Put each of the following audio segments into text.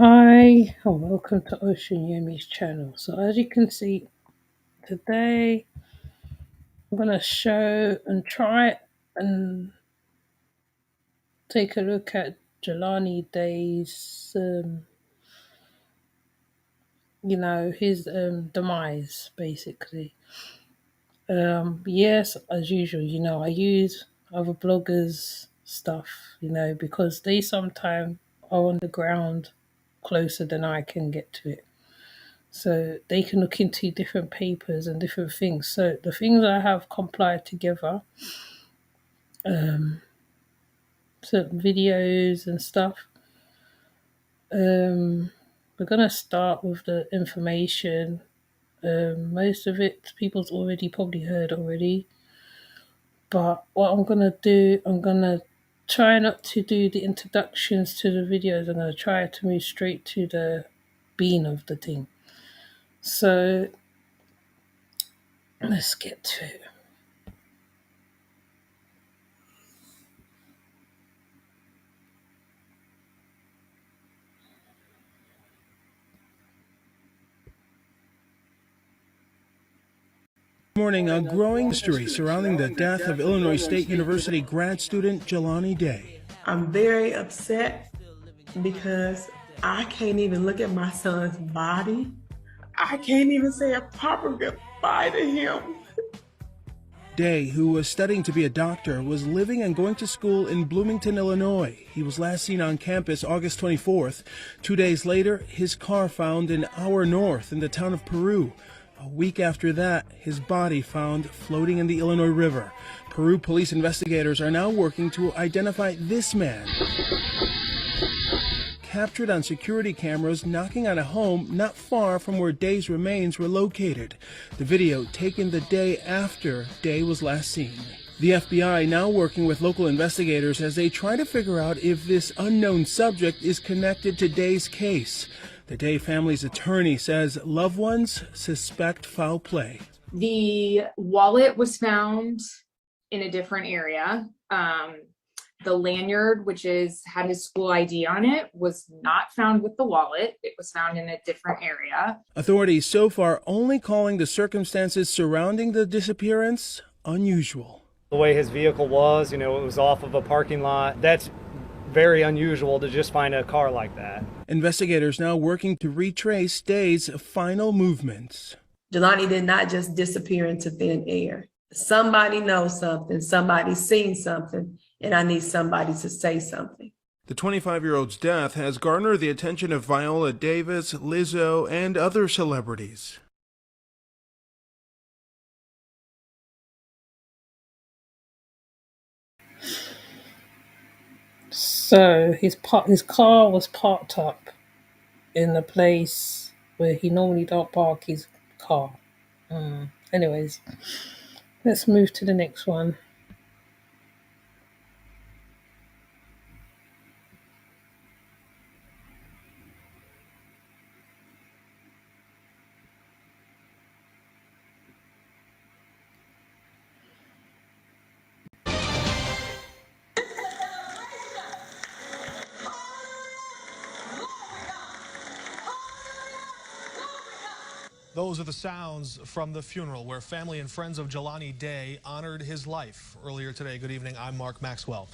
Hi and welcome to Ocean Yumi's channel. So as you can see today I'm going to show and try and take a look at Jelani Day's his demise basically. Yes, as usual, I use other bloggers stuff, because they sometimes are on the ground closer than I can get to it. So they can look into different papers and different things. So the things I have compiled together, um, certain videos and stuff. We're gonna start with the information. Most of it people's already probably heard already. But what I'm gonna do, I'm gonna try not to do the introductions to the videos. I'm gonna try to move straight to the bean of the thing. So let's get to it. Morning, a growing mystery surrounding the death of Illinois State University grad student Jelani Day. I'm very upset because I can't even look at my son's body. I can't even say a proper goodbye to him. Day, who was studying to be a doctor, was living and going to school in Bloomington, Illinois. He was last seen on campus August 24th. 2 days later, his car found an hour north in the town of Peru. A week after that, his body found floating in the Illinois River. Peru police investigators are now working to identify this man, captured on security cameras knocking on a home not far from where Day's remains were located. The video taken the day after Day was last seen. The FBI now working with local investigators as they try to figure out if this unknown subject is connected to Day's case. The Day family's attorney says loved ones suspect foul play. The wallet was found in a different area. The lanyard, which had his school ID on it, was not found with the wallet. It was found in a different area. Authorities so far only calling the circumstances surrounding the disappearance unusual. The way his vehicle was, it was off of a parking lot. That's very unusual to just find a car like that. Investigators now working to retrace Day's final movements. Jelani did not just disappear into thin air. Somebody knows something, somebody's seen something, and I need somebody to say something. The 25-year-old's death has garnered the attention of Viola Davis, Lizzo, and other celebrities. So his car was parked up in the place where he normally don't park his car. Anyways, let's move to the next one. Those are the sounds from the funeral where family and friends of Jelani Day honored his life earlier today. Good evening, I'm Mark Maxwell.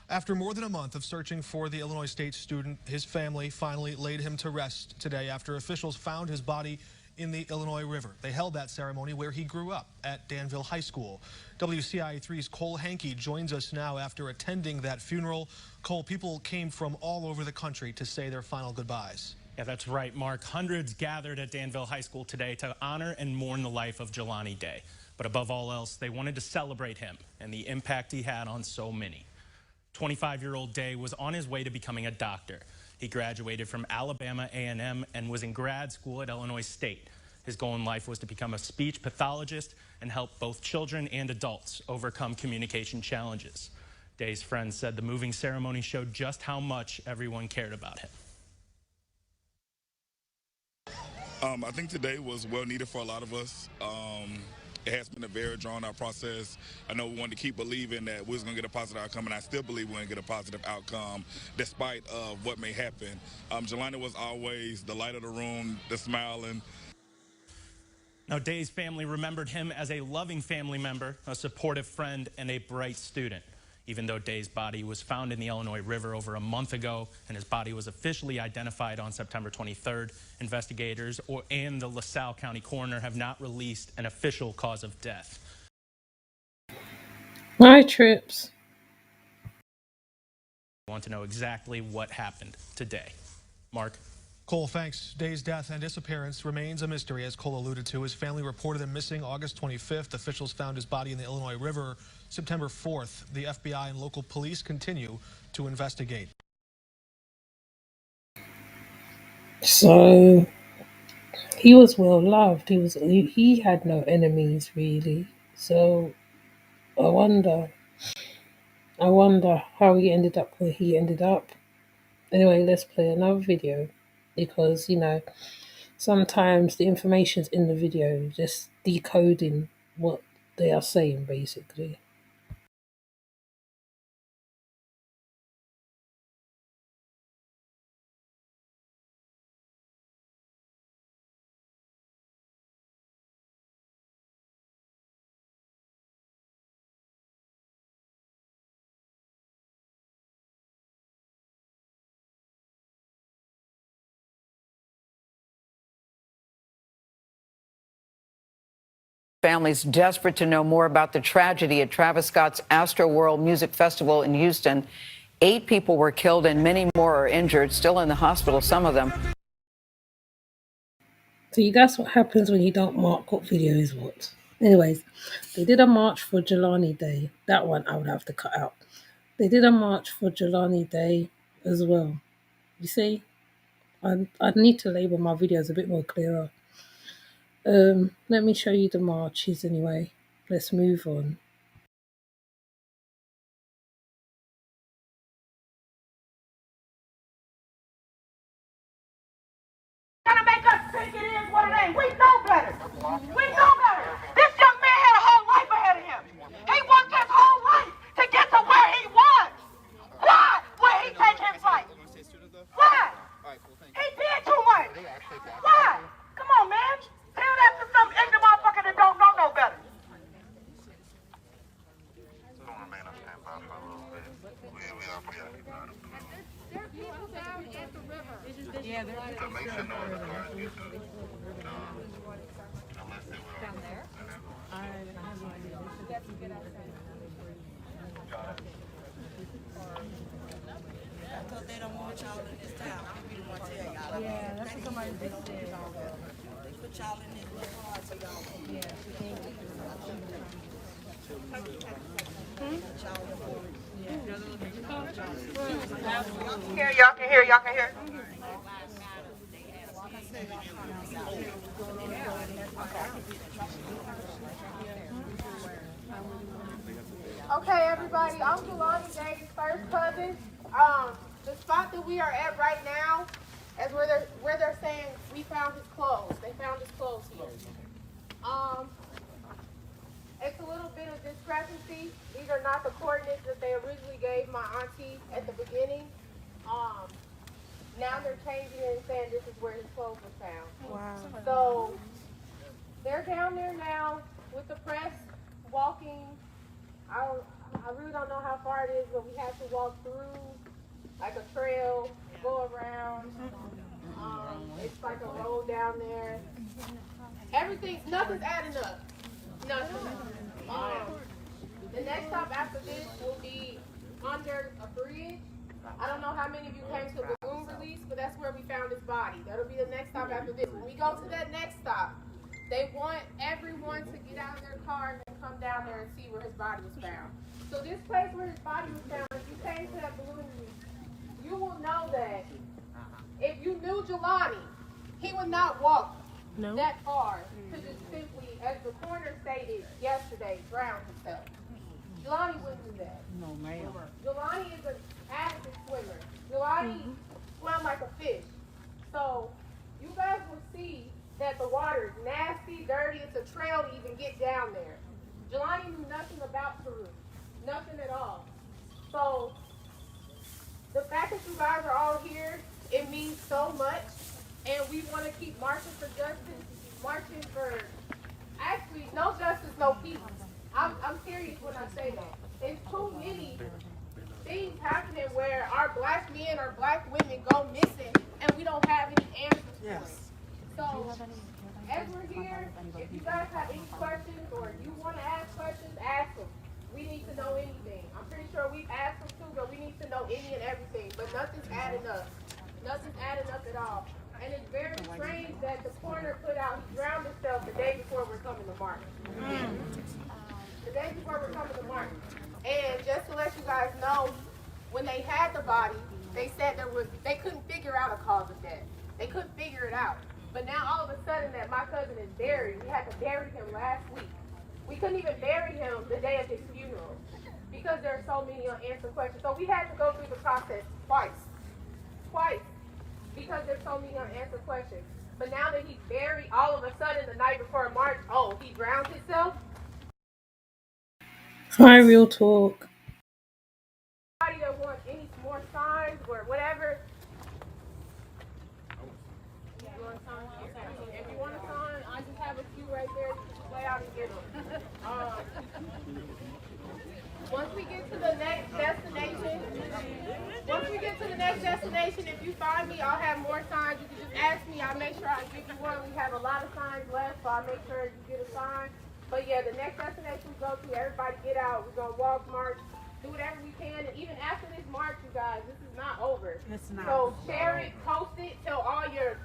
After more than a month of searching for the Illinois State student, his family finally laid him to rest today after officials found his body in the Illinois River. They held that ceremony where he grew up at Danville High School. WCIA3's Cole Hankey joins us now after attending that funeral. Cole, people came from all over the country to say their final goodbyes. Yeah, that's right, Mark. Hundreds gathered at Danville High School today to honor and mourn the life of Jelani Day. But above all else, they wanted to celebrate him and the impact he had on so many. 25-year-old Day was on his way to becoming a doctor. He graduated from Alabama A&M and was in grad school at Illinois State. His goal in life was to become a speech pathologist and help both children and adults overcome communication challenges. Day's friends said the moving ceremony showed just how much everyone cared about him. I think today was well needed for a lot of us. It has been a very drawn-out process. I know we wanted to keep believing that we was going to get a positive outcome, and I still believe we're going to get a positive outcome despite of what may happen. Jelani was always the light of the room, the smiling. Now, Day's family remembered him as a loving family member, a supportive friend, and a bright student. Even though Day's body was found in the Illinois River over a month ago and his body was officially identified on September 23rd, investigators and the LaSalle County coroner have not released an official cause of death. My trips. I want to know exactly what happened today. Mark? Cole, thanks. Day's death and disappearance remains a mystery, as Cole alluded to. His family reported him missing August 25th. Officials found his body in the Illinois River September 4th. The FBI and local police continue to investigate. So he was well loved. He had no enemies really. So I wonder how he ended up where he ended up. Anyway, let's play another video because sometimes the information's in the video, just decoding what they are saying basically. Families desperate to know more about the tragedy at Travis Scott's Astroworld Music Festival in Houston. 8 people were killed and many more are injured, still in the hospital, some of them. See, that's what happens when you don't mark what video is what. Anyways, they did a march for Jelani Day. That one I would have to cut out. They did a march for Jelani Day as well. You see, I need to label my videos a bit more clearer. Let me show you the marches anyway. Let's move on. Gonna make us think it is what it ain't. We know better. We know better. This young man had a whole life ahead of him. He worked his whole life to get to where he was. Why would he take his life? Why? He did too much. Why? Come on, man. Tell that to some ignorant motherfucker that don't know no better. Yeah, they're down there. I have no idea. I thought they don't want y'all in this town. I'm gonna be the one to tell y'all. Yeah, that's what somebody just said. They put y'all in this little hard so y'all can Yeah, thank you. Y'all can hear. Y'all can hear. Okay, everybody, I'm Jelani Day's first cousin. The spot that we are at right now is where they're saying we found his clothes. They found his clothes here. It's a little bit of discrepancy. These are not the coordinates that they originally gave my auntie at the beginning. Now they're changing it and saying this is where his clothes were found. Wow. So they're down there now with the press walking. I really don't know how far it is, but we have to walk through like a trail, go around. It's like a road down there. Nothing's adding up. Nothing. The next stop after this will be under a bridge. I don't know how many of you came to the balloon release, but that's where we found his body. That'll be the next stop after this. When we go to that next stop, they want everyone to get out of their cars and come down there and see where his body was found. So this place where his body was found, if you came to that balloon release, you will know that if you knew Jelani, he would not walk that far to just simply, as the coroner stated yesterday, drown himself. Jelani wouldn't do that. No, ma'am. Jelani is an avid swimmer. Jelani swam like a fish. So you guys will see that the water is nasty. really dirty. It's a trail to even get down there. Jelani knew nothing about Peru. Nothing at all. So the fact that you guys are all here, it means so much. And we want to keep marching for justice, marching for actually no justice, no peace. I'm serious when I say that. It's too many things happening where our black men or black women go missing and we don't have any answers for it. So as we're here, if you guys have any questions or you want to ask questions, ask them. We need to know anything. I'm pretty sure we've asked them too, but we need to know any and everything. But nothing's adding up. Nothing's adding up at all. And it's very strange that the coroner put out, he drowned himself the day before we're coming to march. The day before we're coming to march. And just to let you guys know, when they had the body, they said they couldn't figure out a cause of death. They couldn't figure it out. But now all of a sudden that my cousin is buried, we had to bury him last week. We couldn't even bury him the day of his funeral because there are so many unanswered questions. So we had to go through the process twice, because there's so many unanswered questions. But now that he's buried, all of a sudden the night before March, oh, he drowned himself. Hi, real talk. Anybody that wants any more signs or whatever, you want a sign? If you want a sign, I just have a few right there. You can just lay out and get them. Once we get to the next destination, if you find me, I'll have more signs. You can just ask me. I'll make sure I give you one. We have a lot of signs left, so I'll make sure you get a sign. But yeah, the next destination we go to, everybody get out. We're going to walk, march, do whatever we can. And even after this march, you guys, this is not over. It's not. So share it, post it, tell all your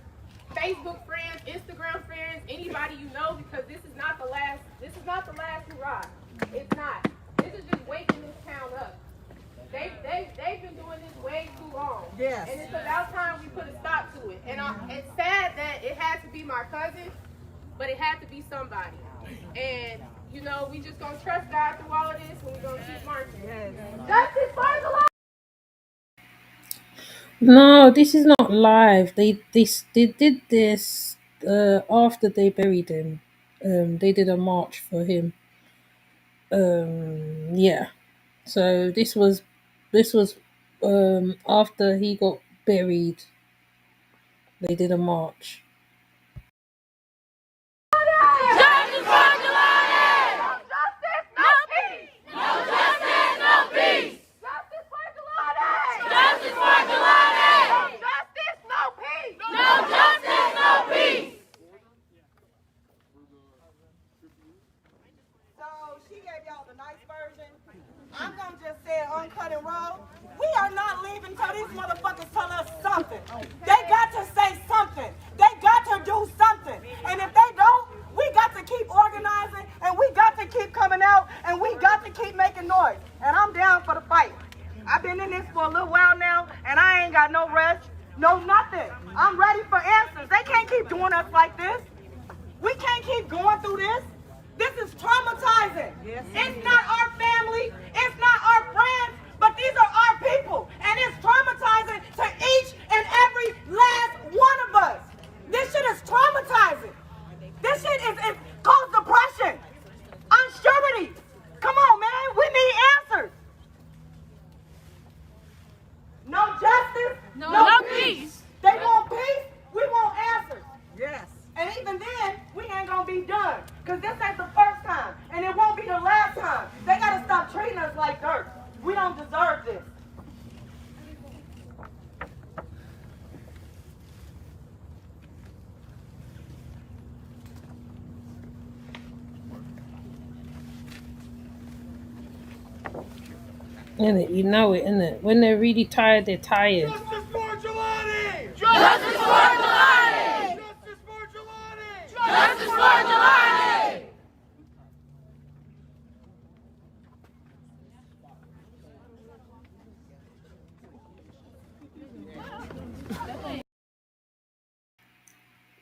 Facebook friends, Instagram friends, anybody you know, because this is not the last hurrah. It's not. This is just waking this town up. They've been doing this way too long. Yes. And it's about time we put a stop to it. And it's sad that it had to be my cousin, but it had to be somebody. And you know, we just gonna trust God through all of this, and we're gonna keep marching. Yes. Justice for the law. No, this is not live. They did this after they buried him. They did a march for him. Yeah. So this was after he got buried. They did a march. Justice for Jelani! No justice, no peace! No justice, no peace! Justice for Jelani! Justice for Jelani! No justice, no peace! No justice, no peace! So she gave y'all the nice version. I'm gonna just say it uncut and raw. We are not leaving until these motherfuckers tell us something. They got to say something. They got to do something. And if they don't, we got to keep organizing, and we got to keep coming out, and we got to keep making noise. And I'm down for the fight. I've been in this for a little while now, and I ain't got no rest, no nothing. I'm ready for answers. They can't keep doing us like this. We can't keep going through this. This is traumatizing. Yes. It's not our family. It's not our friends. But these are our people. And it's traumatizing to each and every last one of us. This shit is traumatizing. This shit is cause depression. Unsurety. Come on, man. We need answers. No justice. No peace. They want peace. We want answers. Yes. And even then, we ain't gonna be done. Because this ain't the first time. And it won't be the last time. They gotta stop treating us like dirt. We don't deserve this. Innit? You know it, innit? When they're really tired, they're tired. Justice for Jelani! Justice for Jelani! Justice for Jelani! Justice for Jelani!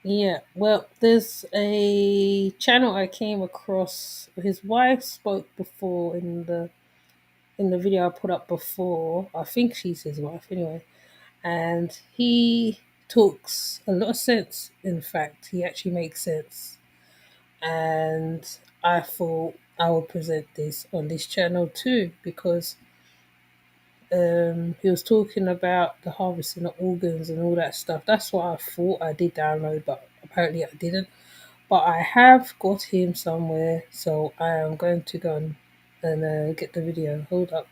Yeah, well, there's a channel I came across. His wife spoke before in the video I put up before. I think she's his wife anyway. And he talks a lot of sense. In fact, he actually makes sense. and I thought I would present this on this channel too, because he was talking about the harvesting of organs and all that stuff. That's what I thought I did download, but apparently I didn't. But I have got him somewhere, so I am going to go and get the video. Hold up.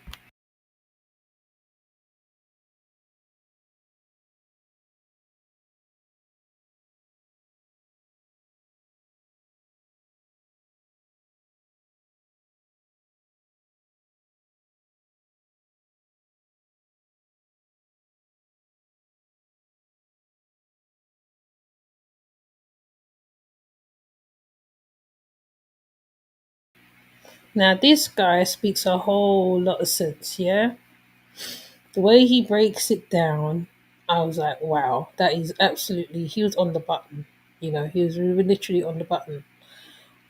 Now, this guy speaks a whole lot of sense, yeah? The way he breaks it down, I was like, wow, that is absolutely, he was on the button. You know, he was literally on the button.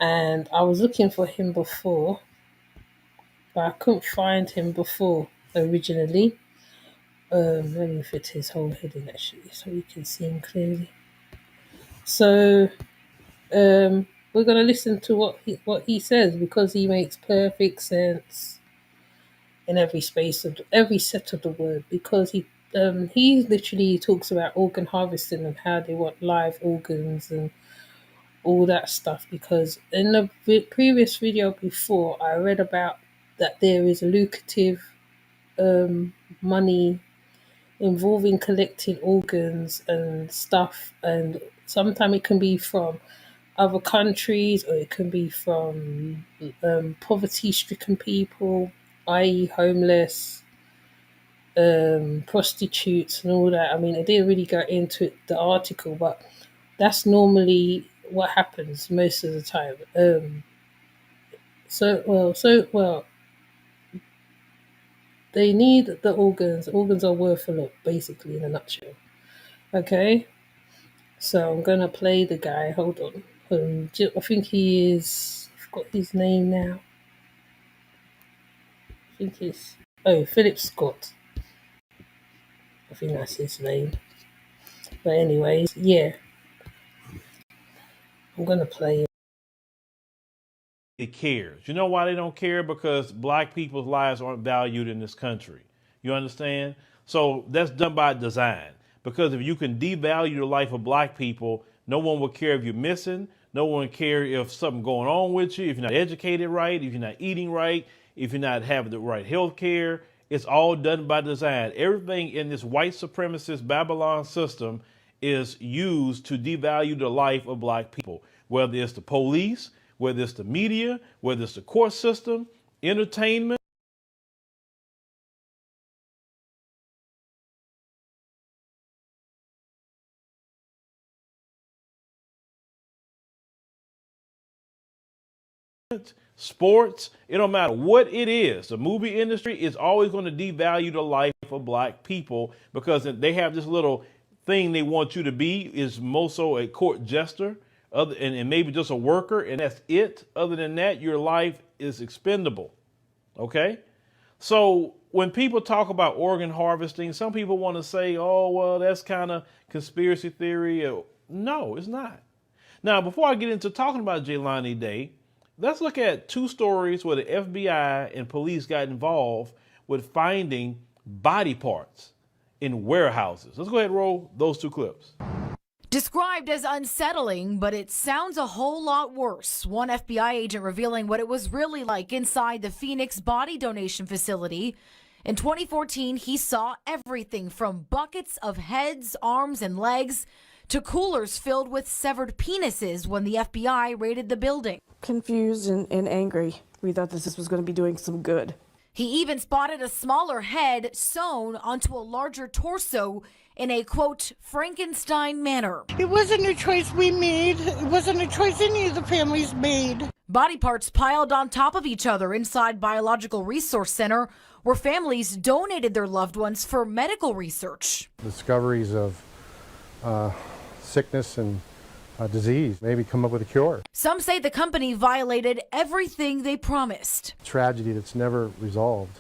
And I was looking for him before, but I couldn't find him before originally. Let me fit his whole head in actually, so you can see him clearly. So, we're gonna listen to what he says, because he makes perfect sense in every space of every set of the word, because he literally talks about organ harvesting and how they want live organs and all that stuff. Because in the previous video before, I read about that there is lucrative money involving collecting organs and stuff, and sometimes it can be from other countries, or it can be from poverty-stricken people, i.e., homeless, prostitutes, and all that. I mean, I didn't really go into the article, but that's normally what happens most of the time. So, they need the organs. Organs are worth a lot, basically, in a nutshell. Okay, so I'm gonna play the guy. Hold on. I think he is. I forgot his name now. I think he's. Oh, Philip Scott. I think that's his name. But anyways, yeah, I'm gonna play it. It cares. You know why they don't care? Because black people's lives aren't valued in this country. You understand? So that's done by design. Because if you can devalue the life of black people, no one will care if you're missing. No one will care if something going on with you, if you're not educated right, if you're not eating right, if you're not having the right health care. It's all done by design. Everything in this white supremacist Babylon system is used to devalue the life of black people, whether it's the police, whether it's the media, whether it's the court system, entertainment. Sports, it don't matter what it is. The movie industry is always going to devalue the life of black people because they have this little thing they want you to be is more so a court jester and maybe just a worker, and that's it. Other than that, your life is expendable. Okay? So when people talk about organ harvesting, some people want to say, oh, well, that's kind of conspiracy theory. No, it's not. Now, before I get into talking about Jelani Day, let's look at two stories where the FBI and police got involved with finding body parts in warehouses. Let's go ahead and roll those two clips. Described as unsettling, but it sounds a whole lot worse. One FBI agent revealing what it was really like inside the Phoenix body donation facility. In 2014, he saw everything from buckets of heads, arms, and legs to coolers filled with severed penises when the FBI raided the building. Confused and angry. We thought this was going to be doing some good. He even spotted a smaller head sewn onto a larger torso in a, quote, Frankenstein manner. It wasn't a choice we made. It wasn't a choice any of the families made. Body parts piled on top of each other inside Biological Resource Center, where families donated their loved ones for medical research. Discoveries of sickness and disease, maybe come up with a cure. Some say the company violated everything they promised. Tragedy that's never resolved.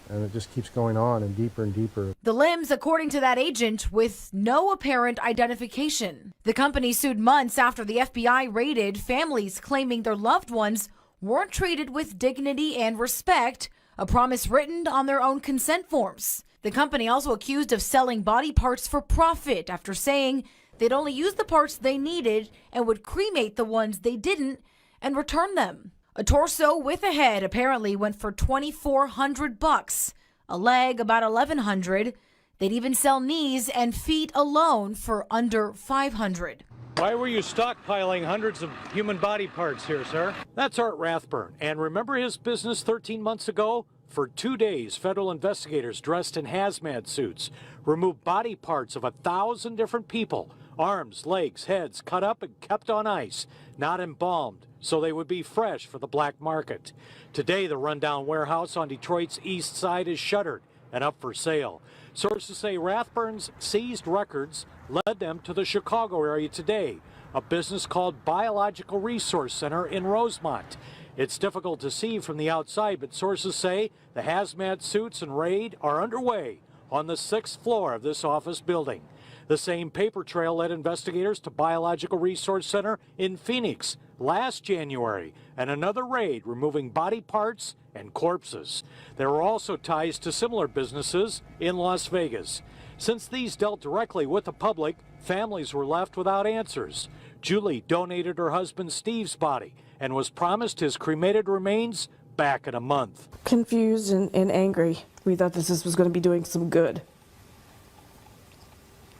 And it just keeps going on and deeper. The limbs, according to that agent, with no apparent identification. The company sued months after the FBI raided families claiming their loved ones weren't treated with dignity and respect, a promise written on their own consent forms. The company also accused of selling body parts for profit after saying they'd only use the parts they needed and would cremate the ones they didn't and return them. A torso with a head apparently went for $2,400, a leg about $1,100. They'd even sell knees and feet alone for under $500. Why were you stockpiling hundreds of human body parts here, sir? That's Art Rathburn. And remember his business 13 months ago? For 2 days, federal investigators dressed in hazmat suits removed body parts of 1,000 different people. Arms, legs, heads cut up and kept on ice, not embalmed, so they would be fresh for the black market. Today, the rundown warehouse on Detroit's east side is shuttered and up for sale. Sources say Rathburn's seized records led them to the Chicago area today, a business called Biological Resource Center in Rosemont. It's difficult to see from the outside, but sources say the hazmat suits and raid are underway on the 6th floor of this office building. The same paper trail led investigators to Biological Resource Center in Phoenix last January, and another raid removing body parts and corpses. There were also ties to similar businesses in Las Vegas. Since these dealt directly with the public, families were left without answers. Julie donated her husband Steve's body and was promised his cremated remains back in a month. Confused and angry. We thought this was going to be doing some good.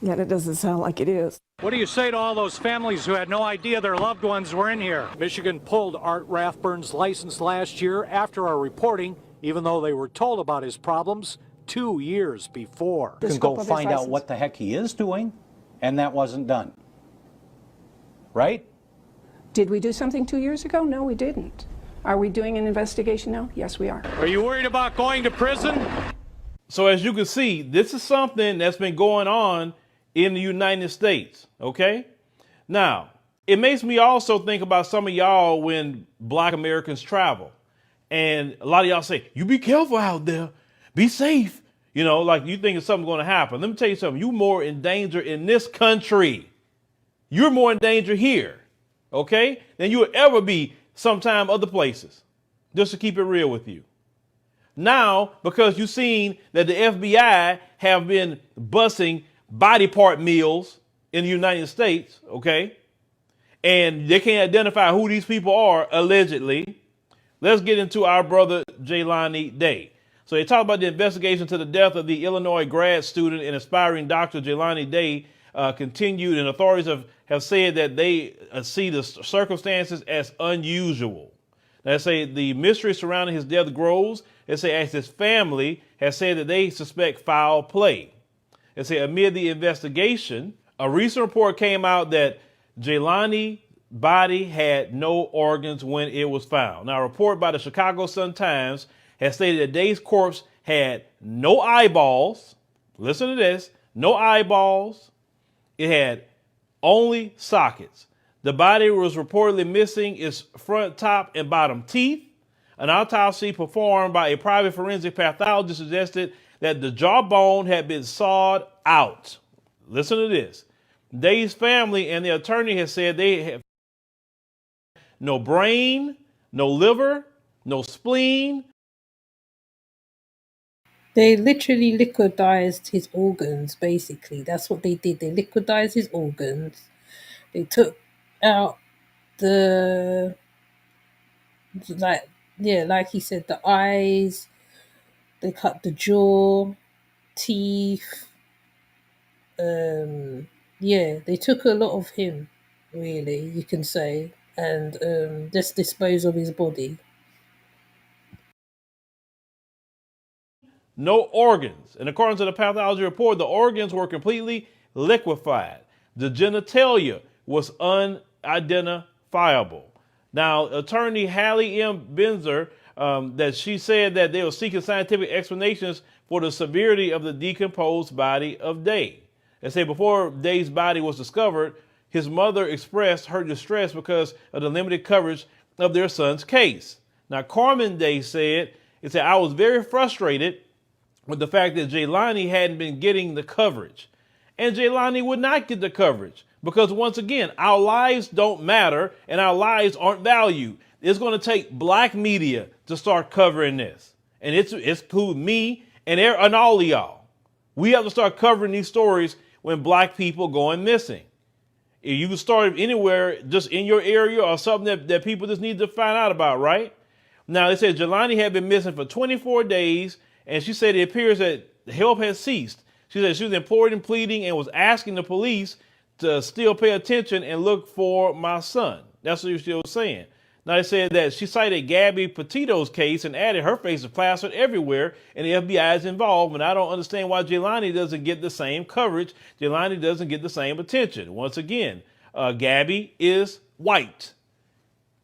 Yet it doesn't sound like it is. What do you say to all those families who had no idea their loved ones were in here? Michigan pulled Art Rathburn's license last year after our reporting, even though they were told about his problems 2 years before. You can go find out what the heck he is doing, and that wasn't done. Right? Did we do something 2 years ago? No, we didn't. Are we doing an investigation now? Yes, we are. Are you worried about going to prison? So as you can see, this is something that's been going on in the United States, okay? Now, it makes me also think about some of y'all when Black Americans travel. And a lot of y'all say, you be careful out there, be safe. You know, like you think something's going to happen. Let me tell you something, you're more in danger in this country. You're more in danger here, okay, than you would ever be sometime other places, just to keep it real with you. Now, because you've seen that the FBI have been busting body part mills in the United States, okay, and they can't identify who these people are, allegedly, let's get into our brother Jelani Day. So they talk about the investigation to the death of the Illinois grad student and aspiring doctor Jelani Day continued, and authorities have said that they see the circumstances as unusual. They say the mystery surrounding his death grows. They say as his family has said that they suspect foul play. They say amid the investigation, a recent report came out that Jelani's body had no organs when it was found. Now, a report by the Chicago Sun-Times has stated that Day's corpse had no eyeballs. Listen to this, no eyeballs. It had only sockets. The body was reportedly missing its front, top, and bottom teeth. An autopsy performed by a private forensic pathologist suggested that the jawbone had been sawed out. Listen to this. Day's family and the attorney has said they have no brain, no liver, no spleen. They literally liquidized his organs, basically. That's what they did. They liquidized his organs. They took out like he said, the eyes. They cut the jaw, teeth. They took a lot of him, really, you can say, and just dispose of his body. No organs. And according to the pathology report, the organs were completely liquefied. The genitalia was unidentifiable. Now, attorney Hallie M. Benzer, that she said that they were seeking scientific explanations for the severity of the decomposed body of Day. They say before Day's body was discovered, his mother expressed her distress because of the limited coverage of their son's case. Now, Carmen Day said, I was very frustrated with the fact that Jelani hadn't been getting the coverage. And Jelani would not get the coverage because, once again, our lives don't matter and our lives aren't valued. It's going to take black media to start covering this. And it's cool, me and all of y'all. We have to start covering these stories when black people going missing. If you can start anywhere, just in your area or something that people just need to find out about, right? Now, they said Jelani had been missing for 24 days, and she said it appears that help has ceased. She said she was imploring and pleading and was asking the police to still pay attention and look for my son. That's what she was saying. Now, they said that she cited Gabby Petito's case and added her face is plastered everywhere and the FBI is involved. And I don't understand why Jelani doesn't get the same coverage. Jelani doesn't get the same attention. Once again, Gabby is white.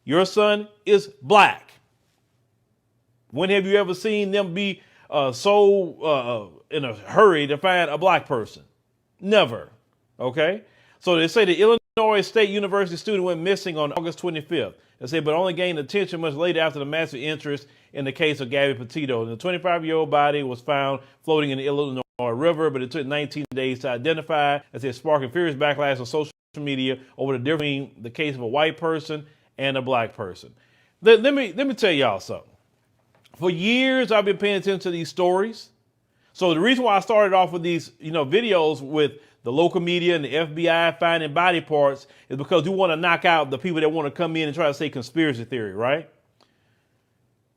Your son is black. When have you ever seen them be so in a hurry to find a black person? Never. Okay? So they say the Illinois State University student went missing on August 25th. They say, but only gained attention much later after the massive interest in the case of Gabby Petito. The 25-year-old body was found floating in the Illinois River, but it took 19 days to identify. As they sparking furious backlash on social media over the difference between the case of a white person and a black person. Let me tell y'all something. For years, I've been paying attention to these stories. So the reason why I started off with these, videos with the local media and the FBI finding body parts is because we want to knock out the people that want to come in and try to say conspiracy theory, right?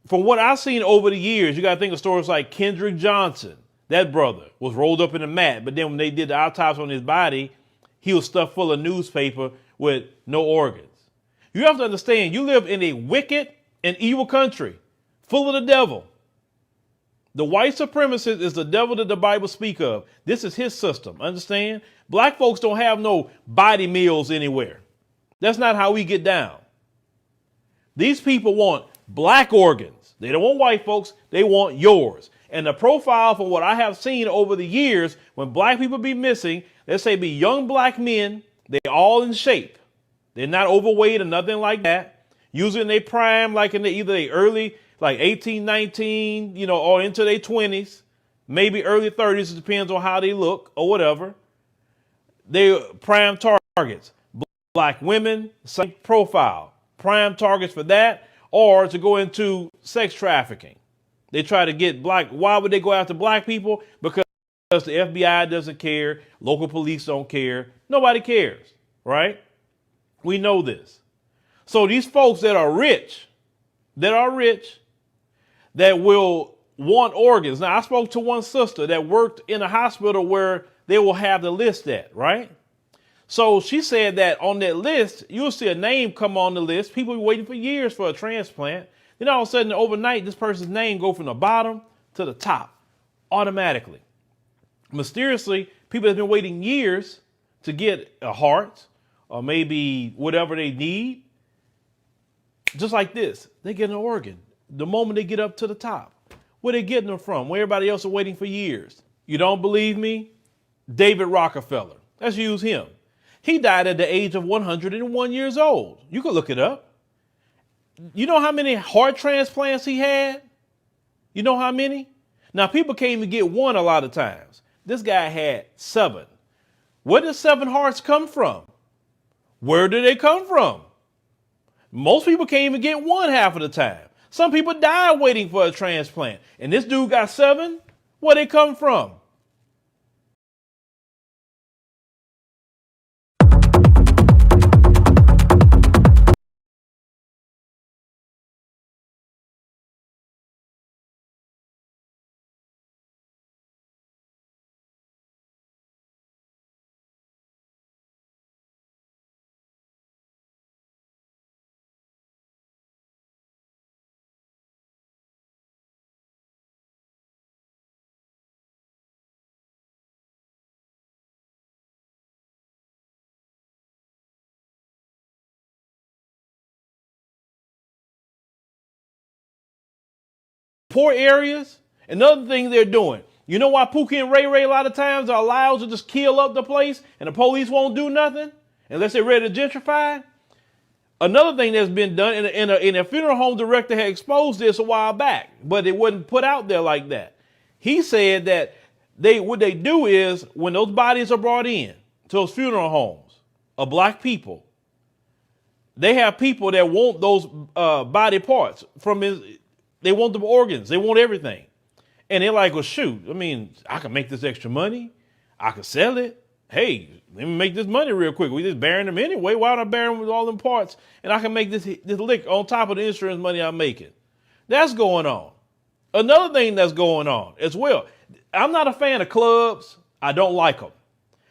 From what I've seen over the years, you got to think of stories like Kendrick Johnson. That brother was rolled up in a mat, but then when they did the autopsy on his body, he was stuffed full of newspaper with no organs. You have to understand, you live in a wicked and evil country full of the devil. The white supremacist is the devil that the Bible speak of. This is his system. Understand? Black folks don't have no body meals anywhere. That's not how we get down. These people want black organs. They don't want white folks. They want yours. And the profile from what I have seen over the years, when black people be missing, let's say be young black men, they all in shape. They're not overweight or nothing like that. Usually in their prime, like in either the early, like 18, 19, or into their 20s, maybe early 30s. It depends on how they look or whatever. They prime targets. Black women, same profile. Prime targets for that, or to go into sex trafficking. They try to get black. Why would they go after black people? Because the FBI doesn't care. Local police don't care. Nobody cares, right? We know this. So these folks that are rich, that will want organs. Now, I spoke to one sister that worked in a hospital where they will have the list at, right? So she said that on that list, you'll see a name come on the list. People be waiting for years for a transplant. Then all of a sudden, overnight, this person's name go from the bottom to the top automatically. Mysteriously, people have been waiting years to get a heart or maybe whatever they need. Just like this, they get an organ the moment they get up to the top. Where they getting them from? Where everybody else are waiting for years. You don't believe me? David Rockefeller. Let's use him. He died at the age of 101 years old. You can look it up. You know how many heart transplants he had? You know how many? Now, people can't even get one a lot of times. This guy had 7. Where did 7 hearts come from? Where did they come from? Most people can't even get one half of the time. Some people die waiting for a transplant. And this dude got 7? Where they come from? Poor areas. Another thing they're doing. You know why Pookie and Ray Ray a lot of times are allowed to just kill up the place and the police won't do nothing unless they're ready to gentrify? Another thing that's been done, and a funeral home director had exposed this a while back, but it wasn't put out there like that. He said that what they do is when those bodies are brought in to those funeral homes of black people, they have people that want those body parts from his. They want the organs. They want everything. And they're like, well, shoot, I mean, I can make this extra money. I can sell it. Hey, let me make this money real quick. We just burying them anyway. Why don't I bury them with all them parts? And I can make this lick on top of the insurance money I'm making. That's going on. Another thing that's going on as well. I'm not a fan of clubs. I don't like them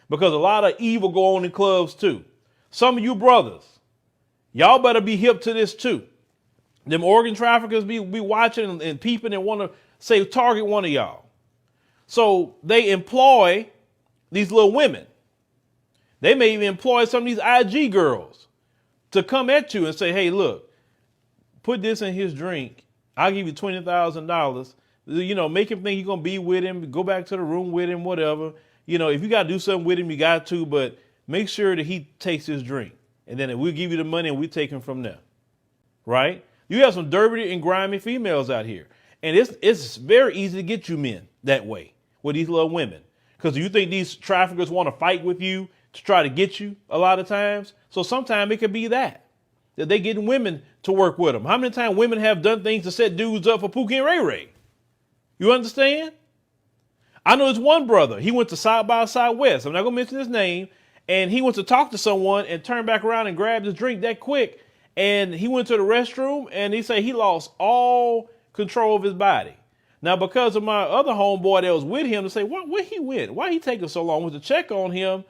because a lot of evil go on in clubs too. Some of you brothers, y'all better be hip to this too. Them organ traffickers be watching and peeping and want to say target one of y'all. So they employ these little women. They may even employ some of these IG girls to come at you and say, hey, look, put this in his drink. I'll give you $20,000. You know, make him think you're going to be with him. Go back to the room with him, whatever. You know, if you got to do something with him, you got to, but make sure that he takes his drink. And then we'll give you the money and we take him from there. Right? You have some dirty and grimy females out here. And it's very easy to get you men that way with these little women. Because you think these traffickers want to fight with you to try to get you a lot of times. So sometimes it could be that they getting women to work with them. How many times women have done things to set dudes up for Pookie and Ray Ray? You understand? I know there's one brother. He went to South by Southwest. I'm not going to mention his name. And he went to talk to someone and turned back around and grabbed his drink that quick. And he went to the restroom and he said he lost all control of his body. Now, because of my other homeboy that was with him to say, where he went? Why he taking so long? Went to check on him.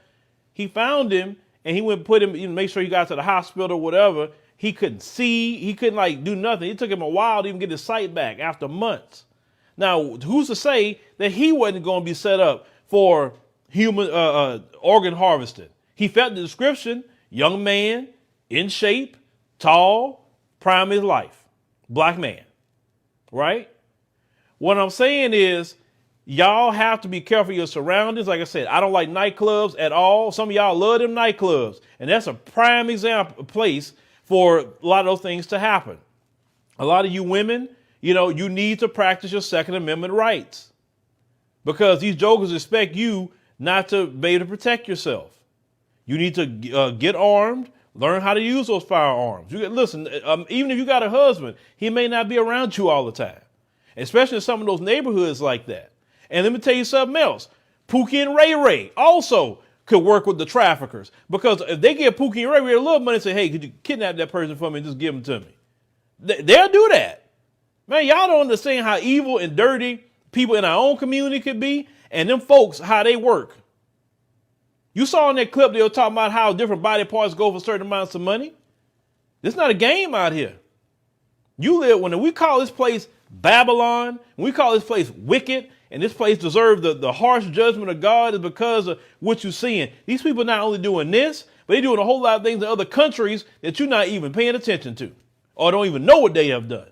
He found him and he went and put him, make sure he got to the hospital or whatever. He couldn't see. He couldn't do nothing. It took him a while to even get his sight back after months. Now, who's to say that he wasn't going to be set up for human organ harvesting? He felt the description, young man, in shape, tall, prime of his life, black man, right? What I'm saying is y'all have to be careful of your surroundings. Like I said, I don't like nightclubs at all. Some of y'all love them nightclubs. And that's a prime example place for a lot of those things to happen. A lot of you women, you need to practice your Second Amendment rights because these jokers expect you not to be able to protect yourself. You need to get armed, learn how to use those firearms. Listen, even if you got a husband, he may not be around you all the time, especially in some of those neighborhoods like that. And let me tell you something else. Pookie and Ray Ray also could work with the traffickers because if they give Pookie and Ray Ray a little money and say, hey, could you kidnap that person for me and just give them to me? They'll do that. Man, y'all don't understand how evil and dirty people in our own community could be and them folks, how they work. You saw in that clip they were talking about how different body parts go for certain amounts of money. It's not a game out here. When we call this place Babylon, when we call this place wicked, and this place deserves the harsh judgment of God is because of what you're seeing. These people not only doing this, but they're doing a whole lot of things in other countries that you're not even paying attention to or don't even know what they have done.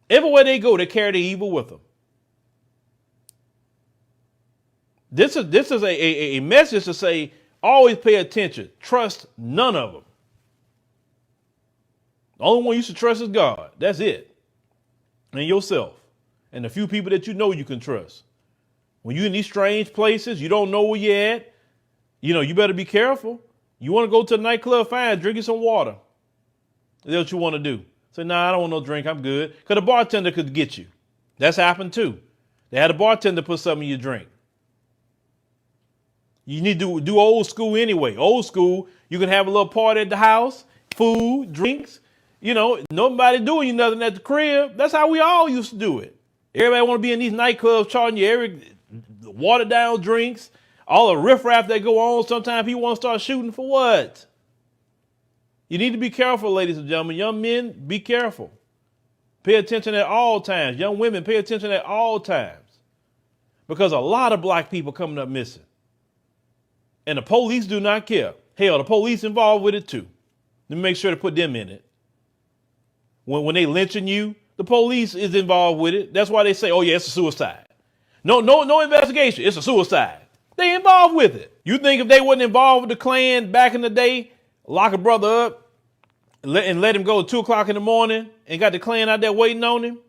Everywhere they go, they carry the evil with them. This is a message to say, always pay attention. Trust none of them. The only one you should trust is God. That's it. And yourself. And a few people that you can trust. When you're in these strange places, you don't know where you're at. You better be careful. You want to go to a nightclub, fine, drink you some water. That's what you want to do. Say, nah, I don't want no drink. I'm good. Because the bartender could get you. That's happened too. They had a bartender put something in your drink. You need to do old school anyway. Old school, you can have a little party at the house, food, drinks. Nobody doing you nothing at the crib. That's how we all used to do it. Everybody want to be in these nightclubs charging you every watered down drinks, all the riffraff that go on. Sometimes people want to start shooting for what? You need to be careful, ladies and gentlemen. Young men, be careful. Pay attention at all times. Young women, pay attention at all times. Because a lot of black people coming up missing. And the police do not care. Hell, the police involved with it too. Let me make sure to put them in it. When they lynching you, the police is involved with it. That's why they say, oh yeah, it's a suicide. No investigation. It's a suicide. They involved with it. You think if they wasn't involved with the Klan back in the day, lock a brother up and let him go at 2 o'clock in the morning and got the Klan out there waiting on him?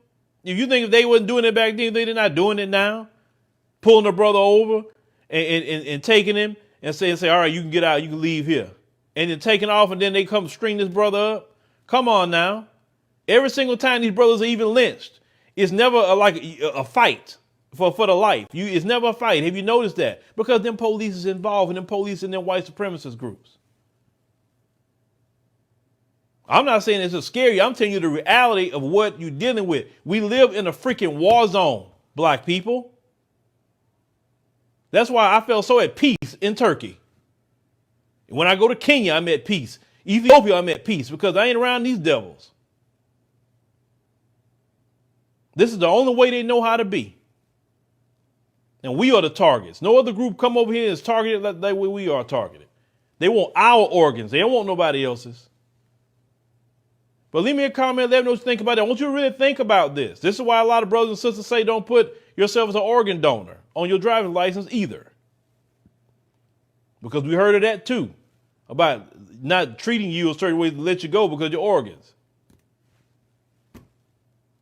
If you think if they wasn't doing it back then, they're not doing it now. Pulling the brother over and taking him and say, all right, you can get out, you can leave here. And then taking off, and then they come string this brother up. Come on now. Every single time these brothers are even lynched, it's never like a fight for the life. It's never a fight. Have you noticed that? Because them police is involved, and them police and them white supremacist groups. I'm not saying it's just scary. I'm telling you the reality of what you're dealing with. We live in a freaking war zone, black people. That's why I felt so at peace in Turkey. When I go to Kenya, I'm at peace. Ethiopia, I'm at peace because I ain't around these devils. This is the only way they know how to be. And we are the targets. No other group come over here and is targeted like the way we are targeted. They want our organs. They don't want nobody else's. But leave me a comment. Let me know what you think about it. I want you to really think about this. This is why a lot of brothers and sisters say don't put yourself as an organ donor on your driving license either. Because we heard of that too. About not treating you a certain way to let you go because of your organs.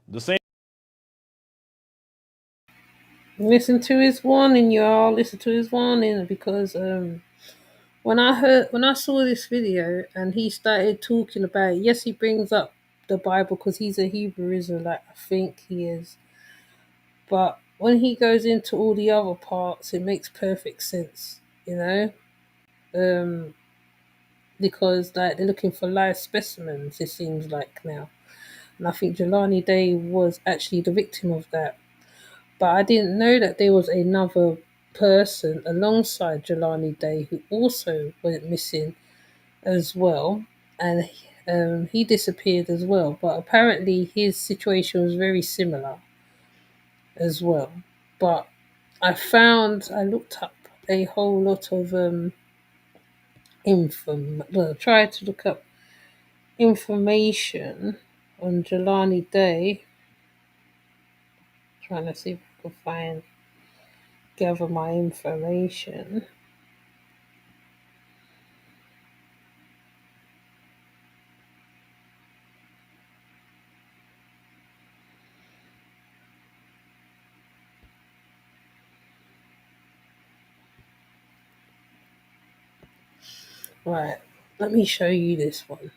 The same. Listen to his warning, y'all. Listen to his warning, because when I saw this video and he started talking about it, yes, he brings up the Bible because he's a Hebrew Israelite. I think he is. But when he goes into all the other parts, it makes perfect sense, you know? Because like they're looking for live specimens, it seems like now. And I think Jelani Day was actually the victim of that. But I didn't know that there was another person alongside Jelani Day who also went missing as well. And he disappeared as well. But apparently his situation was very similar as well. But I looked up a whole lot of tried to look up information on Jelani Day. Trying to see if I can gather my information. Right, let me show you this one.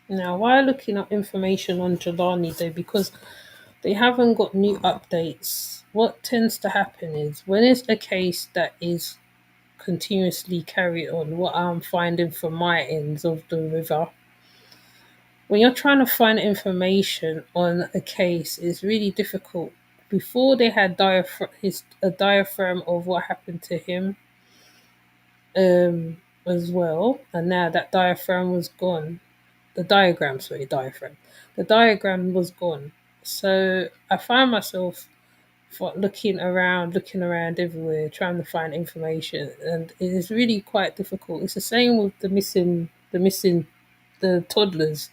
Now, while looking up information on Jelani Day, because they haven't got new updates, what tends to happen is when it's a case that is continuously carried on, what I'm finding from my ends of the river, when you're trying to find information on a case, it's really difficult. Before they had a diaphragm of what happened to him as well, and now that diaphragm was gone. The diagram was gone. So I found myself looking around everywhere, trying to find information, and it is really quite difficult. It's the same with the toddlers.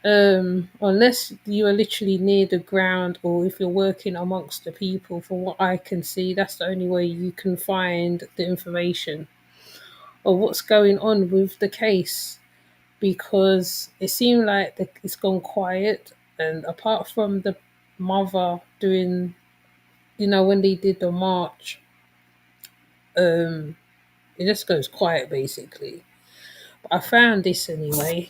Unless you are literally near the ground, or if you're working amongst the people, from what I can see, that's the only way you can find the information of what's going on with the case. Because it seemed like it's gone quiet, and apart from the mother doing, when they did the march, it just goes quiet basically. But I found this anyway.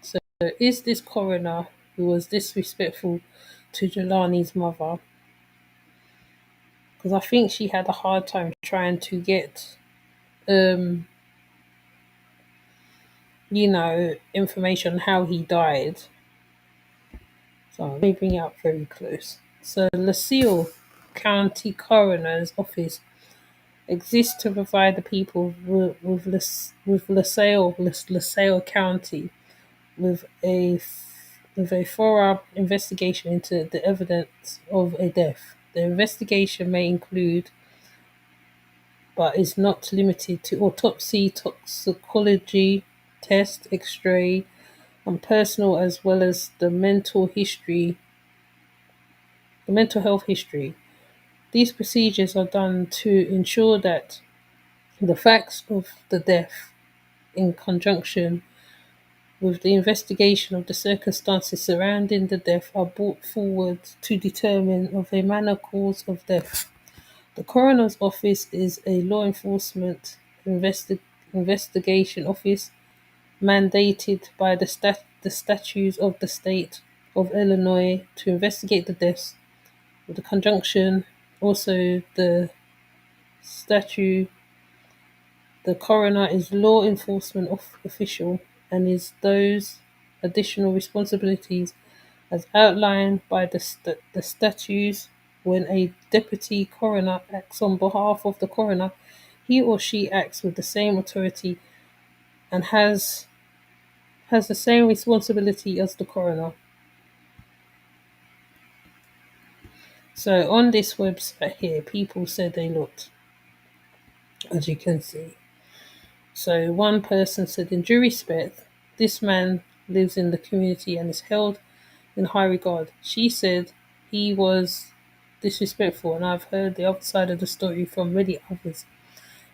So, is this coroner who was disrespectful to Jelani's mother? Because I think she had a hard time trying to get information on how he died. So let me bring it up very close. So LaSalle County Coroner's Office exists to provide the people with LaSalle County with a thorough investigation into the evidence of a death. The investigation may include but is not limited to autopsy, toxicology, test, X-ray, and personal as well as the mental health history. These procedures are done to ensure that the facts of the death, in conjunction with the investigation of the circumstances surrounding the death, are brought forward to determine of a manner cause of death. The coroner's office is a law enforcement investigation office mandated by the statutes of the state of Illinois to investigate the deaths. With the conjunction, also the statute, the coroner is law enforcement official and is those additional responsibilities as outlined by the statutes. When a deputy coroner acts on behalf of the coroner, he or she acts with the same authority and has the same responsibility as the coroner. So on this website here, people said they looked, as you can see. So one person said, in due respect, this man lives in the community and is held in high regard. She said he was disrespectful, and I've heard the other side of the story from many others